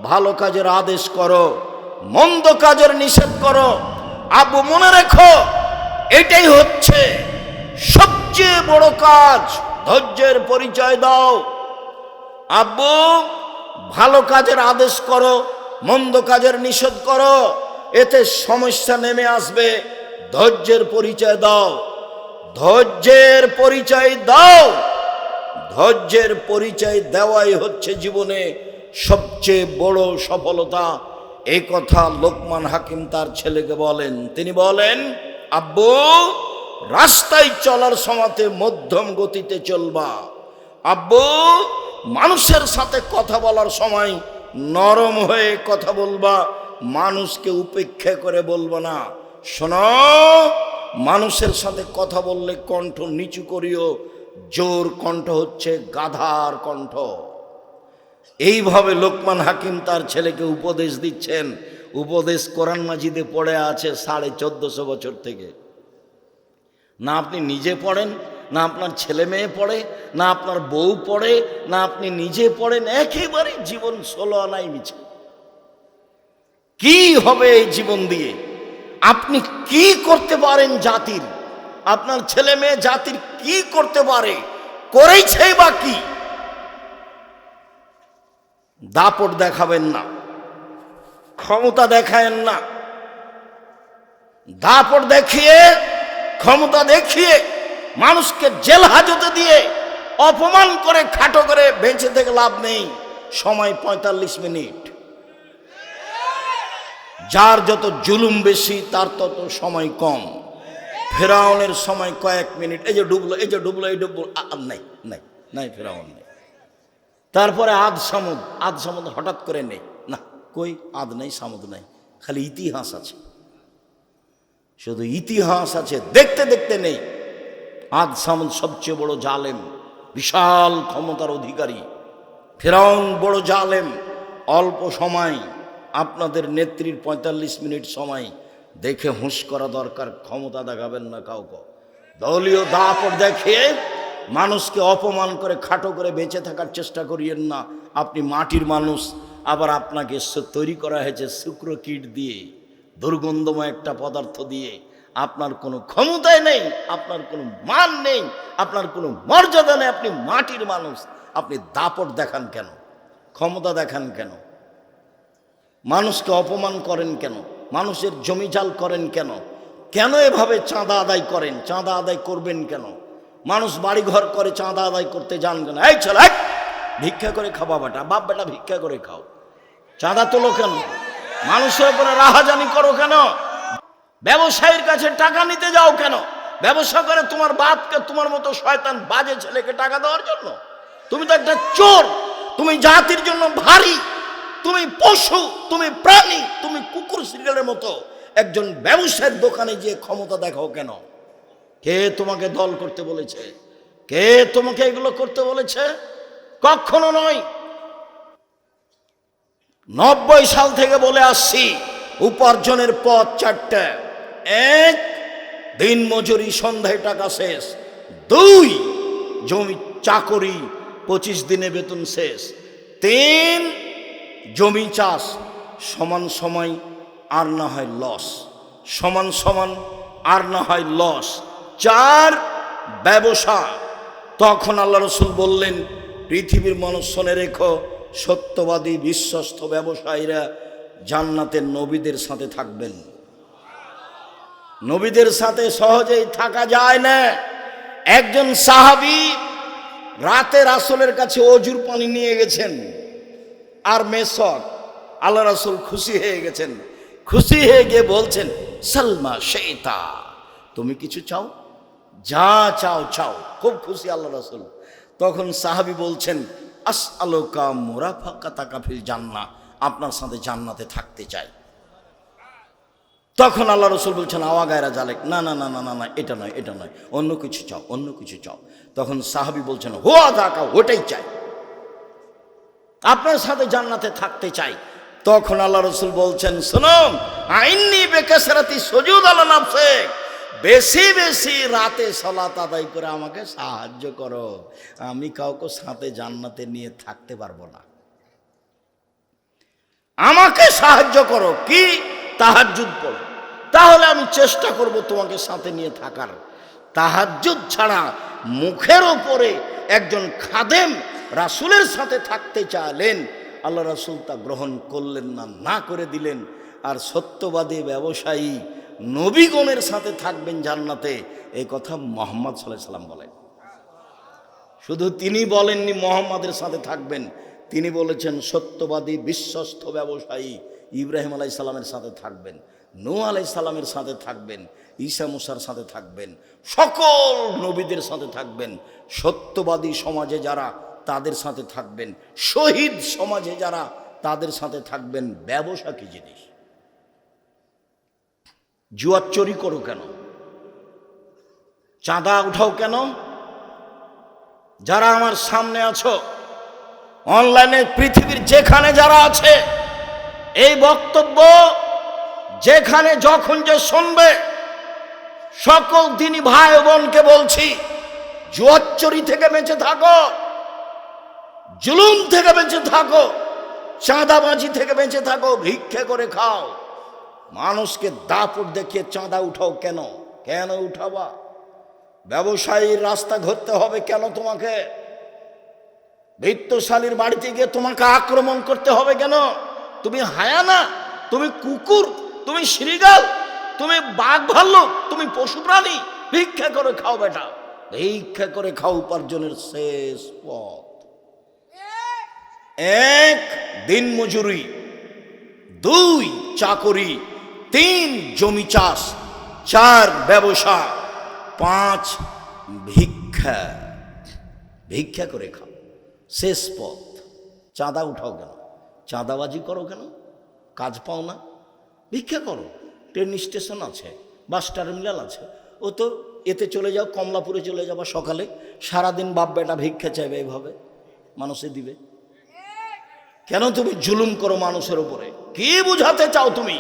ভালো কাজের আদেশ করো, মন্দ কাজের নিষেধ করো। আব্বু মনে রেখো এটাই হচ্ছে সবচেয়ে বড় কাজ, ধৈর্যের পরিচয় দাও। আব্বু ভালো কাজের আদেশ করো, মন্দ কাজের নিষেধ করো, এতে সমস্যা নেমে আসবে। ধৈর্যের পরিচয় দাও, ধৈর্যের পরিচয় দাও। ধৈর্যের পরিচয় দেওয়াই হচ্ছে জীবনে সবচেয়ে বড় সফলতা। এই কথা লোকমান হাকিম তার ছেলেকে বলেন। তিনি বলেন আব্বু রাস্তায় চলার সময়তে মধ্যম গতিতে চলবা। আব্বু মানুষের সাথে কথা বলার সময় নরম হয়ে কথা বলবা, মানুষকে উপেক্ষা করে বলবো না। শোনো, মানুষের সাথে কথা বললে কণ্ঠ নিচু করিও, জোর কণ্ঠ হচ্ছে গাধার কণ্ঠ। এইভাবে লোকমান হাকিম তার ছেলেকে উপদেশ দিচ্ছেন। উপদেশ কোরআন মাজিদে পড়ে আছে 1450 বছর থেকে। না আপনি নিজে পড়েন, না আপনার ছেলে মেয়ে পড়ে, না আপনার বউ পড়ে, না আপনি নিজে পড়েন, একেবারে জীবন 16 আনাই মিছে। কি হবে এই জীবন দিয়ে? আপনি কি করতে পারেন জাতির? আপনার ছেলে মেয়ে জাতির কি করতে পারে? করেইছে বা কি? দাপট দেখাবেন না, ক্ষমতা দেখায়েন না। দাপট দেখিয়ে, ক্ষমতা দেখিয়ে, মানুষকে জেল হাজতে দিয়ে অপমান করে খাটো করে বেঁচে থেকে লাভ নেই। সময় 45 মিনিট। যার যত জুলুম বেশি তার তত সময় কম। ফেরাউনের সময় কয়েক মিনিট। এই যে ডুবলো, এই যে ডুবলো, এই ডুবলো, নাই নাই নাই, ফেরাউন নেই। তারপরে আদ সামুদ হঠাৎ করে নেই, না কই আদ নেই, সামুদ নেই, খালি ইতিহাস আছে, শুধু ইতিহাস আছে, দেখতে দেখতে নেই। আদ সামুদ সবচেয়ে বড় জালেম, বিশাল ক্ষমতার অধিকারী। ফেরাউন বড় জালেম। অল্প সময়, আপনাদের নেত্রীর 45 মিনিট সময় দেখে হুঁশ করা দরকার। ক্ষমতা দেখাবেন না কাউকে, দলীয় দাপট দেখিয়ে মানুষকে অপমান করে খাটো করে বেঁচে থাকার চেষ্টা করিয়েন না। আপনি মাটির মানুষ, আবার আপনাকে তৈরি করা হয়েছে শুক্র কীট দিয়ে, দুর্গন্ধময় একটা পদার্থ দিয়ে। আপনার কোনো ক্ষমতাই নেই, আপনার কোনো মান নেই, আপনার কোনো মর্যাদা নেই। আপনি মাটির মানুষ, আপনি দাপট দেখান কেন? ক্ষমতা দেখান কেন? মানুষকে অপমান করেন কেন? মানুষের জমিজাল করেন কেন? কেন এভাবে চাঁদা আদায় করেন? চাঁদা আদায় করবেন কেন? মানুষ বাড়িঘর করে চাঁদা আদায় করতে যান কেন? এই ছেলে ভিক্ষা করে খাওয়া বেটা, বাপ বেটা ভিক্ষা করে খাও। চাঁদা তোলো কেন? মানুষের উপরে রাহাজানি করো কেন? ব্যবসায়ীর কাছে টাকা নিতে যাও কেন? ব্যবসা করে তোমার বাপকে তোমার মতো শয়তান বাজে ছেলেকে টাকা দেওয়ার জন্য? তুমি তো একটা চোর, তুমি জাতির জন্য ভারী, তুমি পশু, তুমি প্রাণী, তুমি কুকুর সিরিয়ালের মতো একজন ব্যবসায়ীর দোকানে গিয়ে ক্ষমতা দেখাও কেন? কে তোমাকে দল করতে বলেছে? কে তোমাকে এগুলো করতে বলেছে? কখনো নয়। 90 সাল থেকে বলে আসছি উপার্জনের পথ চারটা। এক, দিন মজুরি, সন্ধ্যায় টাকা শেষ। 2, জমি চাকরি, 25 দিনে বেতন শেষ। 3, জমি চাষ, সমান সময় আর না হয় লস, সমান সমান আর না হয় লস। 4, ব্যবসা। তখন আল্লাহ রসুল বললেন, পৃথিবীর মানুষ শুনে রেখো, সত্যবাদী বিশ্বস্ত ব্যবসায়ীরা জান্নাতের নবীদের সাথে থাকবেন। নবীদের সাথে সহজেই থাকা যায় না। একজন সাহাবী রাতে রাসূলের কাছে অজুর পানি নিয়ে গেছেন আর মেসক। আল্লাহ রাসূল খুশি হয়ে গেছেন। খুশি হয়ে গিয়ে বলছেন, সালমা শেতা, তুমি কিছু চাও? যা চাও চাও। খুব খুশি আল্লাহ রাসূল। তখন সাহাবী বলছেন, আসআলুকা মুরাফাকাতাকা ফিল জান্নাহ, আপনার সাথে জান্নাতে থাকতে চাই। তখন আল্লাহ রসুল বলছেন, আওয়া গায়রা জালেক, না না না না না না, এটা নয়, এটা নয়, অন্য কিছু চাও, অন্য কিছু চাও। তখন সাহাবী বলছেন, হুয়া যাকা, ওটাই চাই, আপনার সাথে জান্নাতে থাকতে চাই। তখন আল্লাহ রসুল বলছেন, শোনো, আইন্নি বেকাসরাতি সুজুদ আলা নাফসিক, বেশি বেশি রাতে সালাত আদায় করে আমাকে সাহায্য করো, আমি কাউকে সাথে জান্নাতে নিয়ে থাকতে পারবো না, আমাকে সাহায্য করো। কি? তাহাজ্জুদ পড়ো, তাহলে আমি চেষ্টা করব তোমাকে সাথে নিয়ে থাকার। তাহাজ্জুদ ছাড়া মুখের ওপরে একজন খাদেম রাসূলের সাথে থাকতে চাইলেন, আল্লাহ রাসূল তা গ্রহণ করলেন না, না করে দিলেন। আর সত্যবাদী ব্যবসায়ী নবীগণের সাথে থাকবেন জান্নাতে, এই কথা মুহাম্মদ সাল্লাল্লাহু আলাইহি সাল্লাম বলেন। শুধু তিনি বলেননি মুহাম্মাদের সাথে থাকবেন, তিনি বলেছেন সত্যবাদী বিশ্বস্ত ব্যবসায়ী ইব্রাহিম আলাইহিস সালামের সাথে থাকবেন, নূহ আলাইহিস সালামের সাথে থাকবেন, ঈসা মুসার সাথে থাকবেন, সকল নবীদের সাথে থাকবেন। সত্যবাদী সমাজে যারা, তাদের সাথে থাকবেন। শহীদ সমাজে যারা, তাদের সাথে থাকবেন। ব্যবসা কি জিনিস? জুয়ার চুরি করো কেন? চাঁদা উঠাও কেন? যারা আমার সামনে আছো, অনলাইনে পৃথিবীর যেখানে যারা আছে, এই বক্তব্য যেখানে যখন যে শুনবে, সকল দিনী ভাই বোনকে বলছি, জুয়ার চুরি থেকে বেঁচে থাকো, জুলুম থেকে বেঁচে থাকো, চাঁদাবাজি থেকে বেঁচে থাকো, ভিক্ষা করে খাও। মানুষকে দাপট দেখিয়ে চাঁদা উঠাও কেন? কেন উঠাবা? ব্যবসায়ীর রাস্তা ঘুরতে হবে কেন তোমাকে? বিত্তশালীর বাড়িতে গিয়ে তোমাকে আক্রমণ করতে হবে কেন? তুমি হায়ানা, তুমি কুকুর, তুমি শৃগাল, তুমি বাঘ ভাল্লুক, তুমি পশু প্রাণী। ভিক্ষা করে খাও বেটা, ভিক্ষা করে খাও, উপার্জনের শেষ পথ। 1, দিন মজুরি, 2, চাকরি, 3, জমি চাষ, 4, ব্যবসা, 5, ভিক্ষা। ভিক্ষা করে খাও, শেষ পথ। চাঁদা উঠাও কেন? চাঁদাবাজি করো কেন? কাজ পাও না? ভিক্ষা করো। ট্রেন স্টেশন আছে, বাস টার্মিনাল আছে, ও তো এতে চলে যাও, কমলাপুরে চলে যাবা সকালে, সারাদিন বাপ বেটা ভিক্ষা চাইবে, এইভাবে মানুষে দিবে কেন? তুমি জুলুম করো মানুষের উপরে। কি বুঝাতে চাও তুমি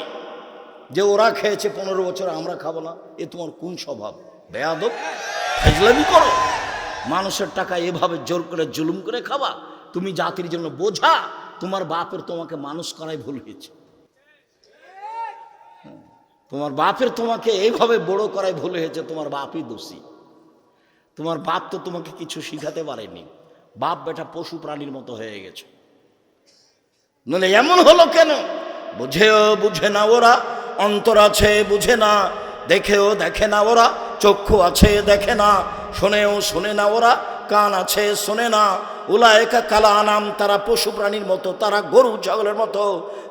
যে ওরা খেয়েছে 15 বছর, আমরা খাবো না? এ তোমার কোন স্বভাব? বেয়াদব, ফাজলামি করো। মানুষের টাকা এভাবে জোর করে জুলুম করে খাবা? তুমি জাতির জন্য বোঝা। তোমার বাপের তোমাকে মানুষ করাই ভুল হয়েছে, তোমার বাপের তোমাকে এইভাবে বড় করাই ভুল হয়েছে। তোমার বাপই দোষী। তোমার বাপ তো তোমাকে কিছু শিখাতে পারেনি। বাপ বেটা পশু প্রাণীর মতো হয়ে গেছে। নইলে এমন হলো কেন? বুঝেও বুঝে না ওরা, অন্তর আছে বুঝে না, দেখেও দেখে না ওরা, চক্ষু আছে দেখে না, শোনেও শোনে না ওরা, কান আছে শোনে না। উলায়েকা কালা আনাম, তারা পশু প্রাণীর মতো, তারা গরু ছাগলের মতো,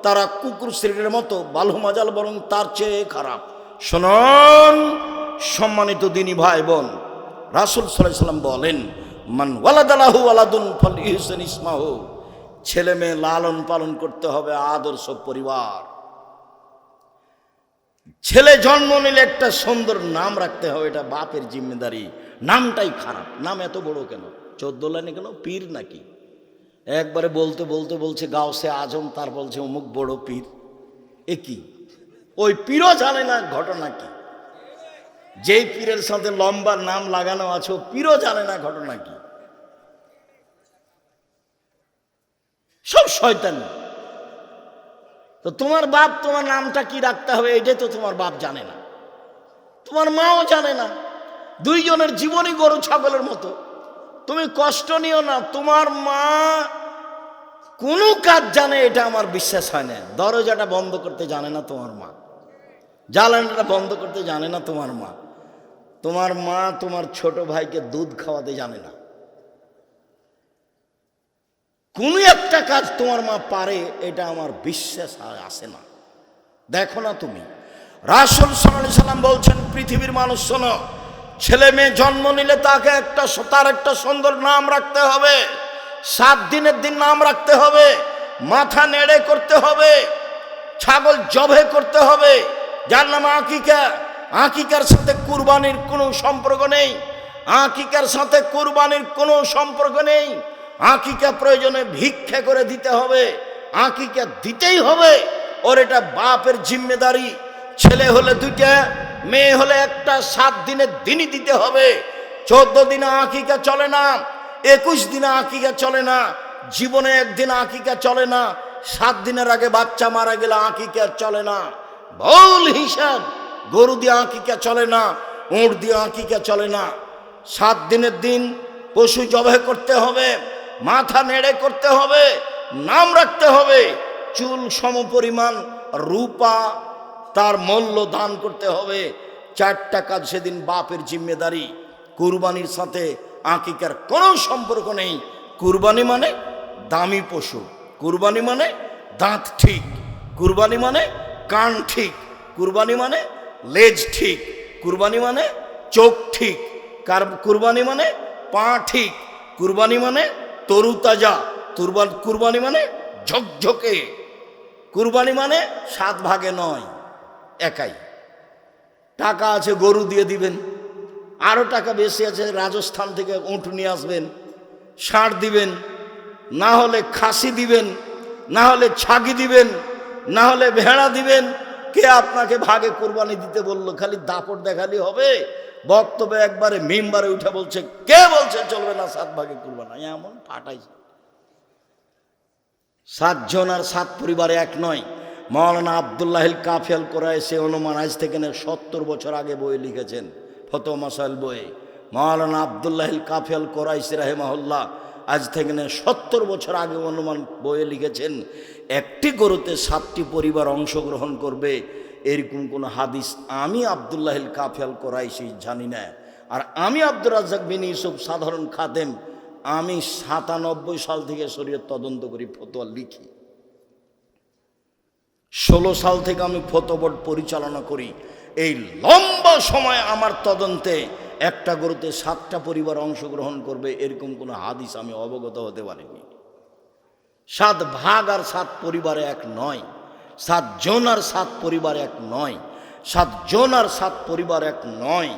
তারা কুকুর শ্রেণীর মতো, বালুমাজাল বরং তার চেয়ে খারাপ। শুনুন সম্মানিত দিনী ভাই বোন, রাসূল সাল্লাল্লাহু আলাইহি ওয়াসাল্লাম বলেন, মান ওয়ালাদালাহু ওয়ালাদুন ফালইহসান ইসমাহু, ছেলে মেয়ে লালন পালন করতে হবে আদর্শ পরিবার। ছেলে জন্ম নিলে একটা সুন্দর নাম রাখতে হবে, এটা বাপের জিম্মেদারি। নামটাই খারাপ, নাম এত বড় কেন? 14 লাইনে কেন? পীর নাকি? একবারে বলতে বলতে বলছে গাউসে আজম, তার বলছে অমুক বড় পীর। এ কি? ওই পীরও জানে না ঘটনা কি। যেই পীরের সাথে লম্বা নাম লাগানো আছে ও পীরও জানে না ঘটনা কি। সব শয়তান। তো তোমার বাপ তোমার নামটা কি রাখতে হবে এটাই তো তোমার বাপ জানে না, তোমার মাও জানে না। দুইজনের জীবনই গরু ছাগলের মতো। তুমি কষ্ট নিও না, তোমার মা কোনো কাজ জানে এটা আমার বিশ্বাস হয় না। দরজাটা বন্ধ করতে জানে না তোমার মা, জ্বালানিটা বন্ধ করতে জানে না তোমার মা। তোমার মা তোমার ছোট ভাইকে দুধ খাওয়াতে জানে না। কোনো একটা কাজ তোমার মা পারে এটা আমার বিশ্বাস আসে না। দেখো না তুমি, রাসূল সাল্লাল্লাহু আলাইহি সাল্লাম বলছেন, পৃথিবীর মানুষ শোনো, ছেলে মেয়ে জন্ম নিলে তাকে তার একটা সুন্দর নাম রাখতে হবে। 7 দিনের দিন নাম রাখতে হবে, মাথা নেড়ে করতে হবে, ছাগল জবে করতে হবে, যার নাম আকিকা। আকিকার সাথে কুরবানির কোনো সম্পর্ক নেই, আকিকার সাথে কুরবানির কোনো সম্পর্ক নেই। আকিকা প্রয়োজনে ভিক্ষা করে দিতে হবে, আকিকা দিতেই হবে। ওর এটা বাপের জিম্মেদারি। ছেলে হলে 2টা, মেয়ে হলে একটা। 7 দিনের দিনই দিতে হবে। 14 দিনে আকিকা চলে না, 21 দিনে আকিকা চলে না, জীবনে একদিন আকিকা চলে না। 7 দিনের আগে বাচ্চা মারা গেলে আকিকা চলে না। ভুল হিসাব। গরু দিয়ে আকিকা চলে না, উট দিয়ে আকিকা চলে না। 7 দিনের দিন পশু জবাই করতে হবে, মাথা নেড়ে করতে হবে, নাম রাখতে হবে। চুল সমপরিমাণ রূপা তার মূল্য দান করতে হবে। 4টা কাজ সেদিন বাপের জিম্মেদারি। কুরবানির সাথে আকিকার কোনো সম্পর্ক নেই। কুরবানি মানে দামি পশু, কুরবানি মানে দাঁত ঠিক, কুরবানি মানে কান ঠিক, কুরবানি মানে লেজ ঠিক, কুরবানি মানে চোখ ঠিক, কুরবানি মানে পা ঠিক, কুরবানি মানে তরুতাজা, কুরবানি মানে ঝকঝকে, কুরবানি মানে 7 ভাগে নয়, একাই। টাকা আছে গরু দিয়ে দিবেন, আরও টাকা বেশি আছে রাজস্থান থেকে উঁট নিয়ে আসবেন, ষাঁড় দিবেন, না হলে খাসি দিবেন, না হলে ছাগি দিবেন, না হলে ভেড়া দিবেন। কে আপনাকে ভাগে কুরবানি দিতে বললো? খালি দাপট দেখালি হবে? বক্তব্যে একবারে মিম্বারে উঠে বলছে, কে বলছে চলবে না 7 ভাগে কুরবানি? এমন ফাটাইছে। 7 জন আর 7 পরিবারে এক নয়। মাওলানা আব্দুল্লাহিল কাফিয়াল কোরাইশি অনুমান আজ থেকে 70 বছর আগে বই লিখেছেন, ফতোয়া মাসাইল বইয়ে। মাওলানা আব্দুল্লাহিল কাফিয়াল কোরাইশি রাহিমাহুল্লাহ আজ থেকে 70 বছর আগে অনুমান বইয়ে লিখেছেন, একটি গরুতে 7টি পরিবার অংশগ্রহণ করবে, এরকম কোনো হাদিস আমি আব্দুল্লাহিল কাফিয়াল কোরাইশি জানি না। আর আমি আব্দুর রাজ্জাক বিন ইউসুফ সাধারণ খাদেম, আমি 97 সাল থেকে শরীয়ত তদন্ত করি, ফতোয়া লিখি। 16 সাল থেকে আমি ফতোয়া বোর্ড পরিচালনা করি। এই লম্বা সময় আমার তদন্তে একটা গরুতে 7টা পরিবার অংশগ্রহণ করবে এরকম কোনো হাদিস আমি অবগত হতে পারিনি। 7 ভাগ আর 7 পরিবারে এক নয়, 7 জন আর 7 পরিবার এক নয়, 7 জন আর 7 পরিবার এক নয়।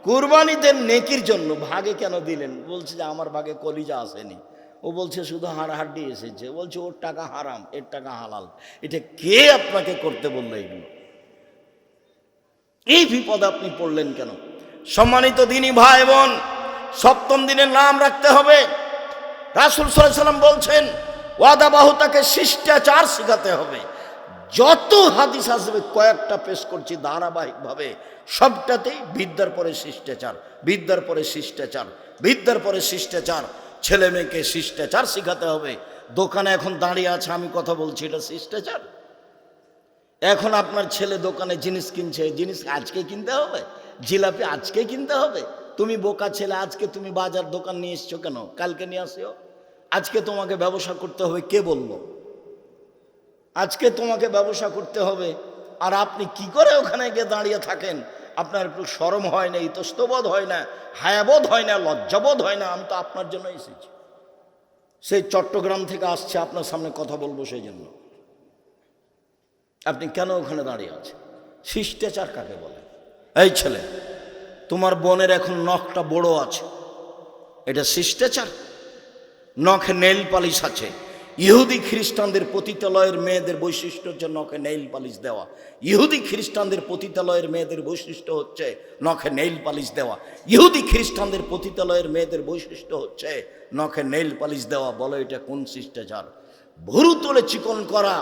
কুরবানি দেন নেকির জন্য। ভাগে কেন দিলেন? বলছে যে আমার ভাগে কলিজা আসেনি। ও বলছে শুধু হাড়হাড্ডি এসেছে। বলছে ওর টাকা হারাম, এর টাকা হালাল। এটা কে আপনাকে করতে বললো এগুলো? এই বিপদে আপনি পড়লেন কেন? সম্মানিত দিনী ভাই বোন, 7ম দিনের নাম রাখতে হবে। রাসূল সাল্লাল্লাহু আলাইহি সাল্লাম বলছেন, ওয়াদা বাহুতাকে শিষ্টাচার শেখাতে হবে। যত হাদিস আসবে কয়েকটা পেশ করছি ধারাবাহিকভাবে, সবটাতেই বিদ্যার পরে শিষ্টাচার, বিদ্যার পরে শিষ্টাচার, বিদ্যার পরে শিষ্টাচার। ছেলে মেয়েকে শিষ্টাচার শেখাতে হবে। দোকানে এখন দাঁড়িয়ে আছে, আমি কথা বলছি, এটা শিষ্টাচার? এখন আপনার ছেলে দোকানে জিনিস কিনছে, জিনিস আজকে কিনতে হবে? জিলাপি আজকে কিনতে হবে? তুমি বোকা ছেলে, আজকে তুমি বাজার দোকান নিয়ে এসছো কেন? কালকে নিয়ে আসিও। আজকে তোমাকে ব্যবসা করতে হবে, কে বললো? আজকে তোমাকে ব্যবসা করতে হবে। আর আপনি কি করে ওখানে গিয়ে দাঁড়িয়ে থাকেন? আপনার একটু শরম হয় না, ইতস্তবোধ হয় না, হায়াবোধ হয় না, লজ্জাবোধ হয় না? আমি তো আপনার জন্য এসেছি, সেই চট্টগ্রাম থেকে আসছে আপনার সামনে কথা বলবো, সেই জন্য। আপনি কেন ওখানে দাঁড়িয়ে আছেন? শিষ্টাচার কাকে বলে? এই ছেলে, তোমার বোনের এখন নখটা বড় আছে, এটা শিষ্টাচার? নখে নেইল পালিশ আছে। ইহুদি খ্রিস্টানদের পতিতালয়ের মেয়েদের বৈশিষ্ট্য হচ্ছে নখে নেইল পালিশ দেওয়া। ইহুদি খ্রিস্টানদের পতিতালয়ের মেয়েদের বৈশিষ্ট্য হচ্ছে নখে নেইল পালিশ দেওয়া। ইহুদি খ্রিস্টানদের পতিতালয়ের মেয়েদের বৈশিষ্ট্য হচ্ছে নখে নেইল পালিশ দেওয়া। বলো এটা কোন শিষ্টাচার? ভুরু তোলে চিকন করা,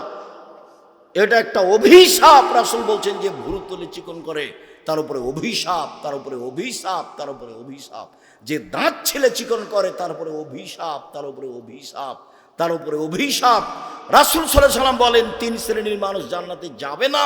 এটা একটা অভিশাপ। রাসূল বলছেন যে ভুরু তোলে চিকন করে তার উপরে অভিশাপ, তার উপরে অভিশাপ, তার উপরে অভিশাপ। যে দাঁত ছেলে চিকন করে তার উপরে অভিশাপ, তার উপরে অভিশাপ, তার উপরে অভিশাপ। রাসূল সাল্লাল্লাহু আলাইহি ওয়াসাল্লাম বলেন 3 শ্রেণীর মানুষ জান্নাতে যাবে না।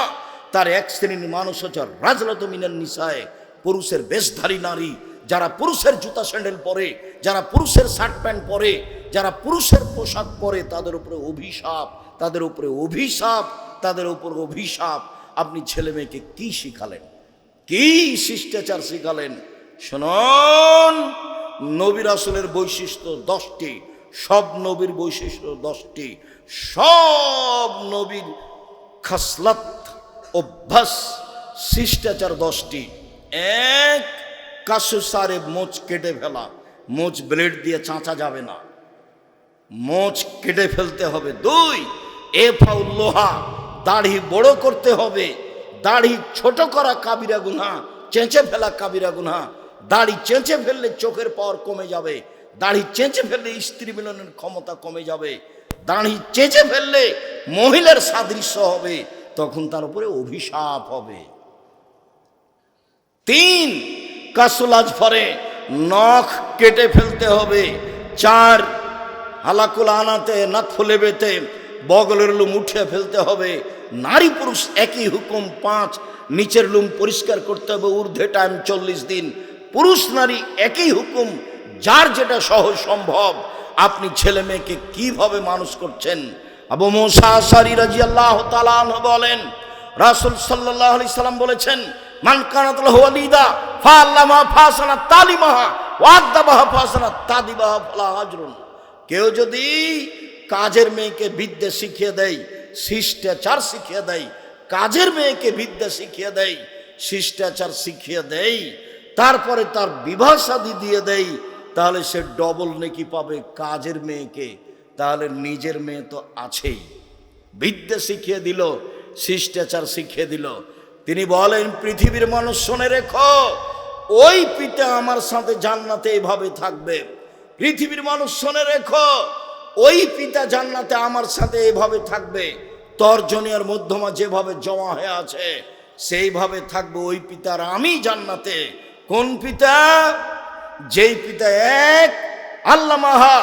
তার 1 শ্রেণীর মানুষ হচ্ছে রাজলাতু মিনান নিসায়ে, পুরুষের বেশধারী নারী, যারা পুরুষের জুতা স্যান্ডেল পরে, যারা পুরুষের শার্ট প্যান্ট পরে, যারা পুরুষের পোশাক পরে, তাদের উপরে অভিশাপ, তাদের উপরে অভিশাপ, তাদের উপর অভিশাপ। আপনি ছেলে মেয়েকে কি শিখালেন? কি শিষ্টাচার শিখালেন? শুনুন, নবী রাসূলের বৈশিষ্ট্য 10টি, সব নবীর বৈশিষ্ট্য 10টি, সব নবীর খাসলাত, অভ্যাস, শিষ্টাচার 10টি। 1, কাশু সারে মোচ কেটে ফেলা। মোচ ব্লেড দিয়ে চাঁচা যাবে না, মোচ কেটে ফেলতে হবে। 2, এফাউল লোহা, দাড়ি বড় করতে হবে। দাড়ি ছোট করা কাবিরা গুনাহ, চেঁচে ফেলা কাবিরা গুনাহ। দাড়ি চেঁচে ফেললে চোখের পাওয়ার কমে যাবে, দাড়ি চেঁচে ফেললে স্ত্রী মিলনের ক্ষমতা কমে যাবে, দাড়ি চেঁচে ফেললে মহিলার সাদৃশ্য হবে, তখন তার উপরে অভিশাপ হবে। 3, কাসুল আজফরে, নখ কেটে ফেলতে হবে। 4, হালাকুল আনাতে, নাকফুলে বেতে বগলের লুম উঠিয়ে ফেলতে হবে। নারী পুরুষ একই হুকুম। 5, নিচের লুম পরিষ্কার করতে হবে, ঊর্ধ্বে টাইম 40 দিন। পুরুষ নারী একই হুকুম, যার যেটা সহজ সম্ভব। আপনি ছেলে মেয়েকে কিভাবে মানুষ করছেন? আবু মুসা আশআরী রাদিয়াল্লাহু তাআলা আনহু বলেন, রাসূল সাল্লাল্লাহু আলাইহি সাল্লাম বলেছেন, মান কানাত লাহু ওয়ালিদা ফাআল্লামা ফাসানা তালিমাহা ওয়া আদাবাহা ফাসানা তাদিবাহা ফালা আজরুন। কেউ যদি কাজের মেয়েকে বিদ্যা শিখিয়ে দেয়, শিষ্টাচার শিখিয়ে দেয়, কাজের মেয়েকে বিদ্যা শিখিয়ে দেয়, শিষ্টাচার শিখিয়ে দেয়, তারপরে তার বিবাহ শাদী দিয়ে দেয়, তাহলে সে ডবল নেকি পাবে কাজের মেয়েকে। তাহলে নিজের মেয়ে তো আছেই, বিদ্যা শিখিয়ে দিল, শিষ্টাচার শিখিয়ে দিল। তিনি বলেন, পৃথিবীর মানুষ শুনে রেখো, ওই পিতা আমার সাথে জান্নাতে এভাবে থাকবে। পৃথিবীর মানুষ শুনে রেখো, ওই পিতা জান্নাতে আমার সাথে এভাবে থাকবে। তর্জনীর মধ্যমা যেভাবে জমা হয়ে আছে সেইভাবে থাকবে ওই পিতার আমি জান্নাতে। কোন পিতা? যেই পিতা 1, আল্লামাহা,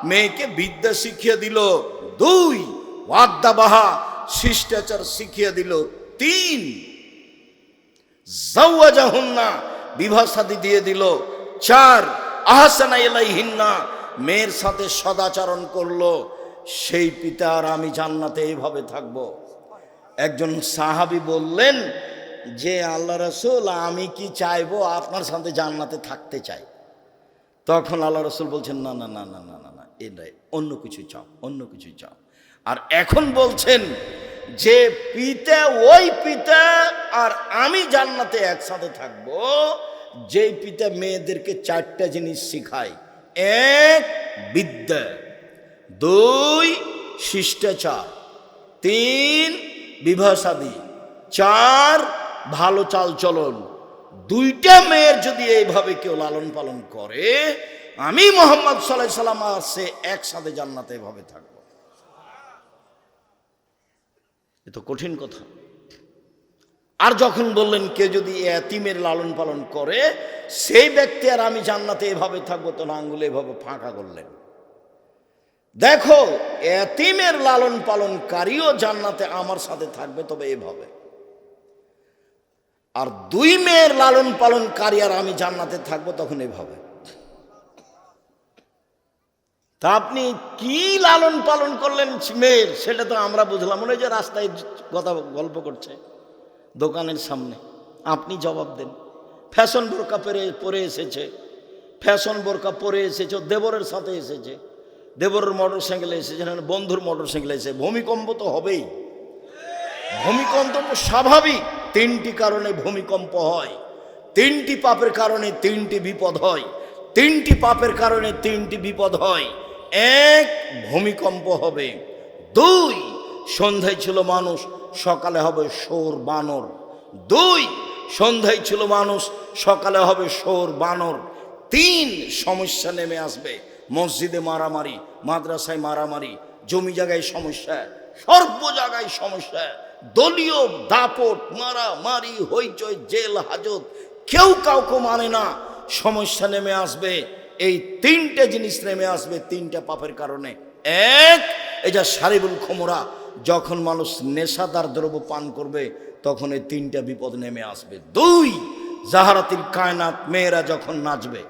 মেয়েকে বিদ্যা শিখিয়ে দিল। 2, ওয়াদ্দাবাহা, শিষ্টাচার শিখিয়ে দিল। 3, জাওয়াজাহুন্না, বিবাহ শাদী দিয়ে দিল। 4, আহসানা ইলাইহিন্না, মেয়ের সাথে সদাচরণ করলো। সেই পিতা আর আমি জান্নাতে এইভাবে থাকব। একজন সাহাবী বললেন যে, আল্লাহ রাসূল, আমি কি চাইবো? আপনার সাথে জান্নাতে থাকতে চাই। তখন আল্লাহ রাসূল বলছেন, না না না না না না না, এটাই, অন্য কিছু চাও, অন্য কিছু চাও। আর এখন বলছেন যে পিতা, ওই পিতা আর আমি জান্নাতে একসাথে থাকবো, যেই পিতা মেয়েদেরকে 4টা জিনিস শিখায়। 1, বিদ্যা। 2, শিষ্টাচার। 3, বিবাহ শাদী। 4, ভালো চাল চলন। 2টা মেয়ের যদি এইভাবে কেউ লালন পালন করে, আমি মুহাম্মদ সাল্লাল্লাহু আলাইহি সাল্লাম আর সে একসাথে জান্নাতে এভাবে থাকবো। এ তো কঠিন কথা। আর যখন বললেন কে যদি এতিমের লালন পালন করে, সেই ব্যক্তি আর আমি জান্নাতে এভাবে থাকবো, তো আঙ্গুলে এভাবে ফাঁকা করলেন। দেখো, এতিমের লালন পালনকারীও জান্নাতে আমার সাথে থাকবে, তবে এভাবে। আর 2 মেয়ের লালন পালনকারী আর আমি জান্নাতে থাকবো, তখন এভাবে। তা আপনি কি লালন পালন করলেন মেয়ের, সেটা তো আমরা বুঝলাম। মনে হয় যে রাস্তায় কথা গল্প করছে দোকানের সামনে। আপনি জবাব দেন। ফ্যাশন বোরকা পরে এসেছে, ফ্যাশন বোরকা পরে এসেছে, দেবরের সাথে এসেছে, দেবরের মোটর সাইকেলে এসেছে, বন্ধুর মোটর সাইকেলে এসে ভূমিকম্প তো হবেই। ভূমিকম্প তো স্বাভাবিক। 3টি কারণে ভূমিকম্প হয়, 3টি পাপের কারণে 3টি বিপদ হয়, 3টি পাপের কারণে 3টি বিপদ হয়। 1, ভূমিকম্প হবে। 2, সন্ধ্যায় ছিল মানুষ, সকালে হবে শোর বানর। 2, সন্ধ্যায় ছিল মানুষ, সকালে হবে শোর বানর। 3, সমস্যা নেমে আসবে। মসজিদে মারামারি, মাদ্রাসায় মারামারি, জমি জায়গায় সমস্যা, সর্ব জায়গায় সমস্যা, দলীয় দাপট, মারামারি, হইচই, জেল হাজত, কেউ কাউকে মানে না, সমস্যা নেমে আসবে। এই 3টে জিনিস নেমে আসবে 3টা পাপের কারণে। 1, এই যা শারিবুল খুমরা, যখন মানুষ নেশাদার দ্রব্য পান করবে তখন এই 3টা বিপদ নেমে আসবে। 2, জাহারাতিল কায়নাত, মেয়েরা যখন নাচবে।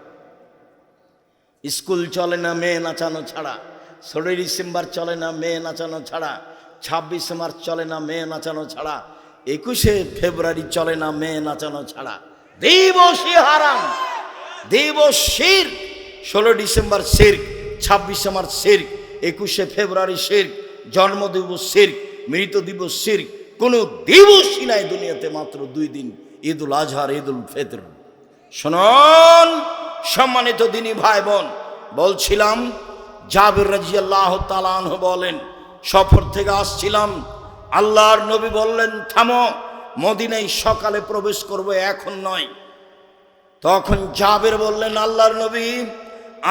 স্কুল চলে না মেয়ে নাচানো ছাড়া, 16 ডিসেম্বর চলে না মেয়ে নাচানো ছাড়া, 26 মার্চ চলে না মেয়ে নাচানো ছাড়া, 21শে ফেব্রুয়ারি চলে না মেয়ে নাচানো ছাড়া। দিবসই হারাম, দিবস শিরক। 16 ডিসেম্বর শিরক, 26শে মার্চ শিরক, 21শে ফেব্রুয়ারি শিরক, জন্মদিবস শিরক, মৃত দিবস শিরক। কোনো দিবসই নাই দুনিয়াতে, মাত্র 2 দিন, ঈদুল আজহা আর ঈদুল ফিতর। শুনুন সম্মানিত দিনী ভাই বোন, বলছিলাম জাবির রাদিয়াল্লাহু তাআলা আনহু বলেন, সফর থেকে আসছিলাম, আল্লাহর নবী বললেন থামো, মদিনায় সকালে প্রবেশ করব, এখন নয়। তখন জাবির বললেন, আল্লাহর নবী,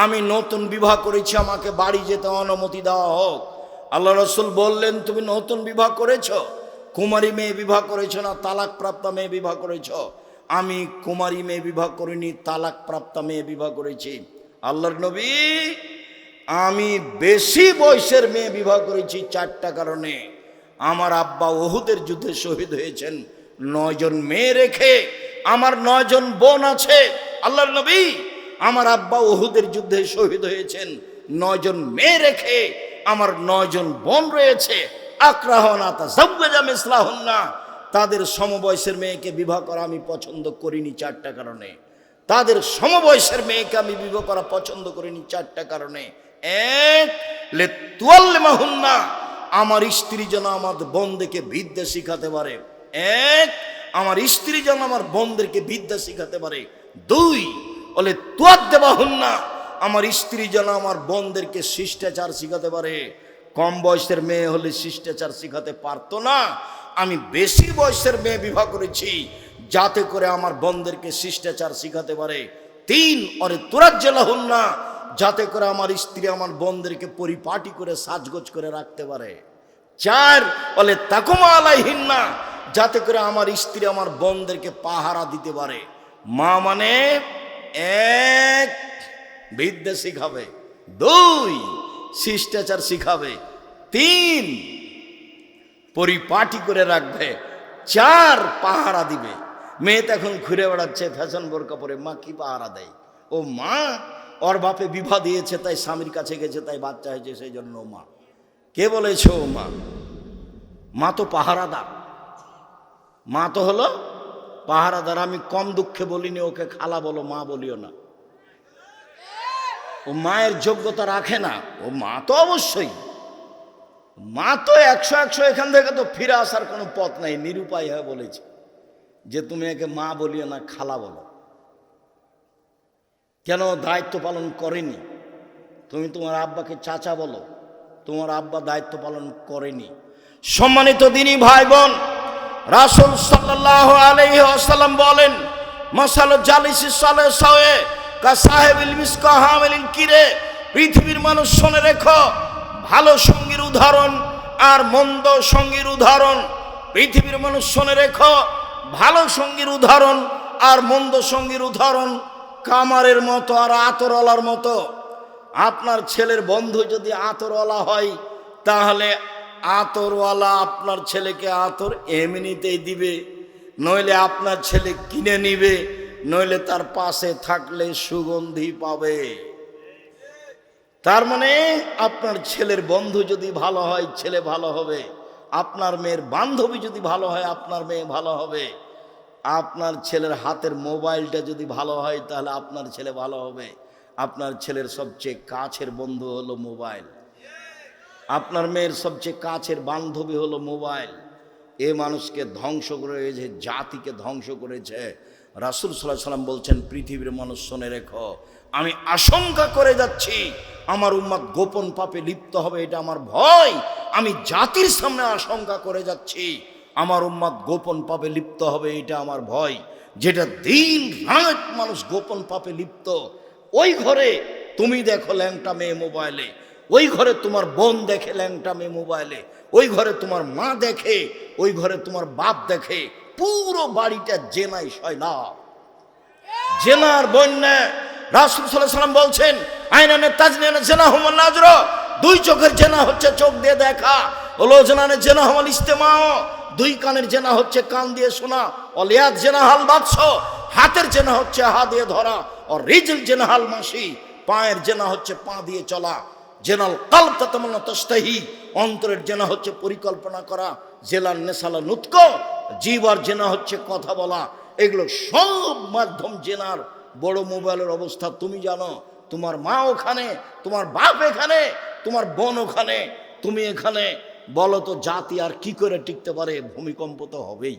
আমি নতুন বিবাহ করেছি, আমাকে বাড়ি যেতে অনুমতি দেওয়া হোক। আল্লাহ রাসূল বললেন, তুমি নতুন বিবাহ করেছ, কুমারী মেয়ে বিবাহ করেছ না তালাক প্রাপ্তা মেয়ে বিবাহ করেছ? আমি কুমারী মেয়ে বিবাহ করিনি, তালাক প্রাপ্তা মেয়ে বিবাহ করেছি। আল্লাহর নবী, আমি বেশি বয়সের মেয়ে বিবাহ করেছি 4টা কারণে। আমার আব্বা উহুদের যুদ্ধে শহীদ হয়েছেন, 9 জন মেয়ে রেখে, আমার 9 জন বোন আছে। আল্লাহর নবী, আমার আব্বা উহুদের যুদ্ধে শহীদ হয়েছেন, 9 জন মেয়ে রেখে আমার 9 জন বোন রয়েছে। আকরাহনা তাযাওয়াজা মিসলাহুন্না, তাদের সমবয়সের মেয়েকে বিবাহ করা আমি পছন্দ করিনি 4টা কারণে। তাদের সমবয়সের মেয়েকে আমি বিবাহ করা পছন্দ করিনি 4টা কারণে। 1, লিতুআল্লিমাহুন্না, আমার স্ত্রী যেন আমার বোনদেরকে বিদ্যা শিখাতে পারে। 1, আমার স্ত্রী যেন আমার বোনদেরকে বিদ্যা শিখাতে পারে। 2, লিতুআদ্দিবাহুন্না, আমার স্ত্রী যেন আমার বোনদেরকে শিষ্টাচার শিখাতে পারে। কম বয়সের মেয়ে হলে শিষ্টাচার শিখাতে পারতো না, আমি বেশি বয়সের মেয়ে বিবাহ করেছি যাতে করে আমার বোনদেরকে শিষ্টাচার শিখাতে পারে। 3, তুরাজ্জালাহুন্না, যাতে করে আমার স্ত্রী আমার বোনদেরকে পরিপাটি করে সাজগোজ করে রাখতে পারে। 4, তাকুমা আলাইহিন্না, যাতে করে আমার স্ত্রী আমার বোনদেরকে পাহারা দিতে পারে। মা মানে 1, বিদ্যা শিখাবে, 2, শিষ্টাচার শিখাবে, 3, পরিপাটি করে রাখবে, 4, পাহারা দিবে। মেয়ে তো এখন ঘুরে বেড়াচ্ছে ফ্যাশন বোরকা পরে, মা কি পাহারা দেয়? ও মা, ওর বাপে বিবাহ দিয়েছে তাই স্বামীর কাছে গেছে, তাই বাচ্চা হয়েছে, সেই জন্য মা। কে বলেছে ও মা? মা তো পাহারাদার, মা তো হলো পাহারাদার। আমি কম দুঃখে বলিনি ওকে খালা বলো, মা বলিও না। ও মায়ের যোগ্যতা রাখে না, ও মা তো অবশ্যই, মা তো 100 এখান থেকে তো ফিরে আসার কোনো পথ নাই, নিরুপায় হয়ে বলেছে যে তুমি একে মা বলিও না, খালা বলো। কেন? দায়িত্ব পালন করেনি। তুমি তোমার আব্বাকে চাচা বলো, তোমার আব্বা দায়িত্ব পালন করেনি। সম্মানিত দিনী ভাই বোন, রাসূল সাল্লাল্লাহু আলাইহি ওয়াসাল্লাম বলেন, মাসালু জালিসিস সালেহ কা সাহেবিল মিসকা হামিলিল কিরে, পৃথিবীর মানুষ শুনে রেখো, ভালো সঙ্গীর উদাহরণ আর মন্দ সঙ্গীর উদাহরণ। পৃথিবীর মানুষ শুনে রেখো, ভালো সঙ্গীর উদাহরণ আর মন্দ সঙ্গীর উদাহরণ কামারের মতো আর আতরওয়ালার মতো। আপনার ছেলের বন্ধু যদি আতরওয়ালা হয়, তাহলে আতরওয়ালা আপনার ছেলেকে আতর এমনিতেই দিবে। নইলে আপনার ছেলে কিনে নিবে, নইলে তার পাশে থাকলে সুগন্ধি পাবে। তার মানে আপনার ছেলের বন্ধু যদি ভালো হয় ছেলে ভালো হবে, আপনার মেয়ের বান্ধবী যদি ভালো হয় আপনার মেয়ে ভালো হবে, আপনার ছেলের হাতের মোবাইলটা যদি ভালো হয় তাহলে আপনার ছেলে ভালো হবে। আপনার ছেলের সবচেয়ে কাছের বন্ধু হলো মোবাইল, আপনার মেয়ের সবচেয়ে কাছের বান্ধবী হলো মোবাইল। এ মানুষকে ধ্বংস করেছে, জাতিকে ধ্বংস করেছে। রাসূল সাল্লাল্লাহু আলাইহি সাল্লাম বলছেন, পৃথিবীর মানুষ শুনে রেখো, আমি আশঙ্কা করে যাচ্ছি আমার উম্মত গোপন পাপে লিপ্ত হবে, এটা আমার ভয়। আমি জাতির সামনে আশঙ্কা করে যাচ্ছি আমার উম্মত গোপন পাপে লিপ্ত হবে, এটা আমার ভয়। যেটা দিন রাত মানুষ গোপন পাপে লিপ্ত, ওই ঘরে তুমি দেখো ল্যাংটা মেয়ে মোবাইলে, ওই ঘরে তোমার বোন দেখে ল্যাংটা মেয়ে মোবাইলে, ওই ঘরে তোমার মা দেখে, ওই ঘরে তোমার বাপ দেখে, পুরো বাড়িটা জেনাই সয়লাব, জেনার বন্যা। রাসূল সাল্লাল্লাহু আলাইহি ওয়াসাল্লাম বলছেন, আইনানে তাজনিয়ানে জিনাহুমুন নাজর, দুই চোখের জেনা হচ্ছে চোখ দিয়ে দেখা, ওলো জেনানে জিনাহুল ইস্তেমাউ, দুই কানের জেনা হচ্ছে কান দিয়ে শোনা, অলিয়াত জেনাহাল বাতস, হাতের জেনা হচ্ছে হাত দিয়ে ধরা, আর রিজল জেনাহাল মাসি, পায়ের জেনা হচ্ছে পা দিয়ে চলা, জেনাল কলব তাতামান্না তাস্তাহি, অন্তরের জেনা হচ্ছে পরিকল্পনা করা, জেলার নেশালা নুতক, জিহ্বার জেনা হচ্ছে কথা বলা। এগুলো সব মাধ্যম জেনার। বড় মোবাইলের অবস্থা তুমি জানো, তোমার মা ওখানে, তোমার বাপ এখানে, তোমার বোন ওখানে, তুমি এখানে। বলো তো জাতি আর কি করে টিকতে পারে? ভূমিকম্প তো হবেই।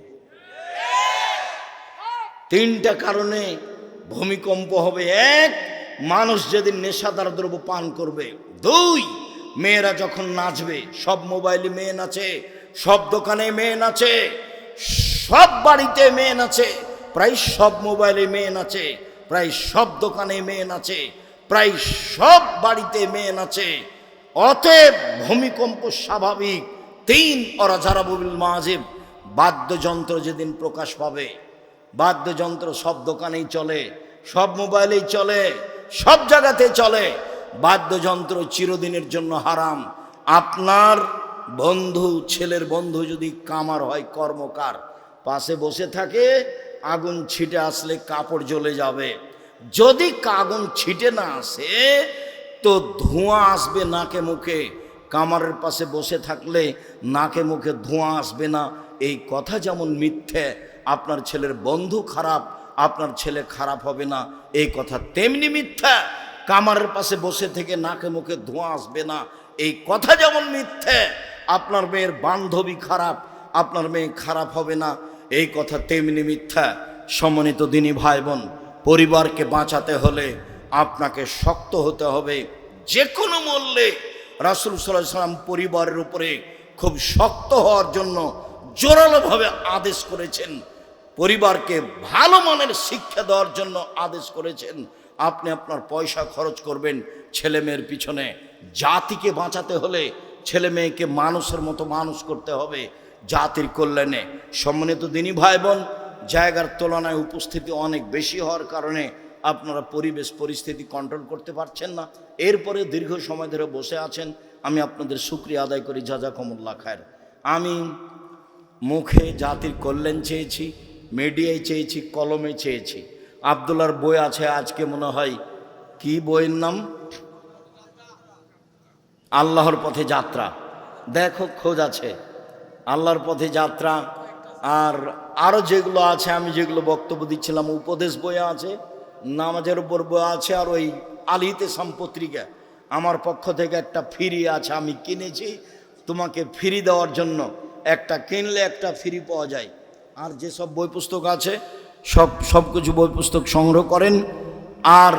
তিনটা কারণে ভূমিকম্প হবে। এক, মানুষ যেদিন নেশাদার দ্রব্য পান করবে। দুই, মেয়েরা যখন নাচবে, সব মোবাইলে মেয়ে নাচে, সব দোকানে মেয়ে নাচে, সব বাড়িতে মেয়ে নাচে, প্রায় সব মোবাইলে মেয়ে নাচে, প্রায় সব দোকানে মেয়ে নাচে, প্রায় সব বাড়িতে মেয়ে নাচে। অতএব ভূমিকম্প স্বাভাবিক। তিন, অরাজারাবুল মাজিব, বাদ্যযন্ত্র যেদিন প্রকাশ পাবে, বাদ্যযন্ত্র সব দোকানেই চলে, সব মোবাইলেই চলে, সব জায়গাতে চলে। বাদ্যযন্ত্র চিরদিনের জন্য হারাম। আপনার বন্ধু, ছেলের বন্ধু যদি কামার হয়, কর্মকার, পাশে বসে থাকে, আগুন ছিটে আসলে কাপড় জ্বলে যাবে। যদি আগুন ছিটে না আসে তো ধোঁয়া আসবে নাকে মুখে। কামারের পাশে বসে থাকলে নাকে মুখে ধোঁয়া আসবে না, এই কথা যেমন মিথ্যে, আপনার ছেলের বন্ধু খারাপ, আপনার ছেলে খারাপ হবে না, এই কথা তেমনি মিথ্যা। কামারের পাশে বসে থেকে নাকে মুখে ধোঁয়া আসবে না, এই কথা যেমন মিথ্যে। আপনার মেয়ের বান্ধবী খারাপ, আপনার মেয়ে খারাপ হবে না, এই কথা তেমনি মিথ্যা। সম্মানিত দিনী ভাই বোন, পরিবারকে বাঁচাতে হলে আপনাকে শক্ত হতে হবে যে কোনো মূল্যে। রাসূল সাল্লাল্লাহু আলাইহি ওয়াসাল্লাম পরিবারের উপরে খুব শক্ত হওয়ার জন্য জোরালোভাবে আদেশ করেছেন, পরিবারকে ভালো মানের শিক্ষা দেওয়ার জন্য আদেশ করেছেন। আপনি আপনার পয়সা খরচ করবেন ছেলে মেয়ের পিছনে। জাতিকে বাঁচাতে হলে ছেলে মেয়েকে মানুষের মতো মানুষ করতে হবে জাতির কল্যাণে। সম্মানিত দিনী ভাই বোন, জায়গার তুলনায় উপস্থিতি অনেক বেশি হওয়ার কারণে আপনারা পরিবেশ পরিস্থিতি কন্ট্রোল করতে পারছেন না, এরপরে দীর্ঘ সময় ধরে বসে আছেন। আমি আপনাদের শুকরিয়া আদায় করি, জাযাকুমুল্লাহ খায়ের। আমি মুখে জাতির কল্যাণ চেয়েছি, মিডিয়ায় চেয়েছি, কলমে চেয়েছি। আব্দুল্লাহর বই আছে, আজকে মনে হয় কি বইয়ের নাম, আল্লাহর পথে যাত্রা। দেখো, খোঁজ আছে, আল্লাহর পথে যাত্রা। আর আরও যেগুলো আছে, আমি যেগুলো বক্তব্য দিচ্ছিলাম, উপদেশ বই আছে, নামাজের উপর বই আছে, আর ওই আলিতে সম্পত্রিকা আমার পক্ষ থেকে একটা ফ্রি আছে, আমি কিনেছি তোমাকে ফ্রি দেওয়ার জন্য। একটা কিনলে একটা ফ্রি পাওয়া যায়। আর যেসব বই পুস্তক আছে সব কিছু বই পুস্তক সংগ্রহ করেন। আর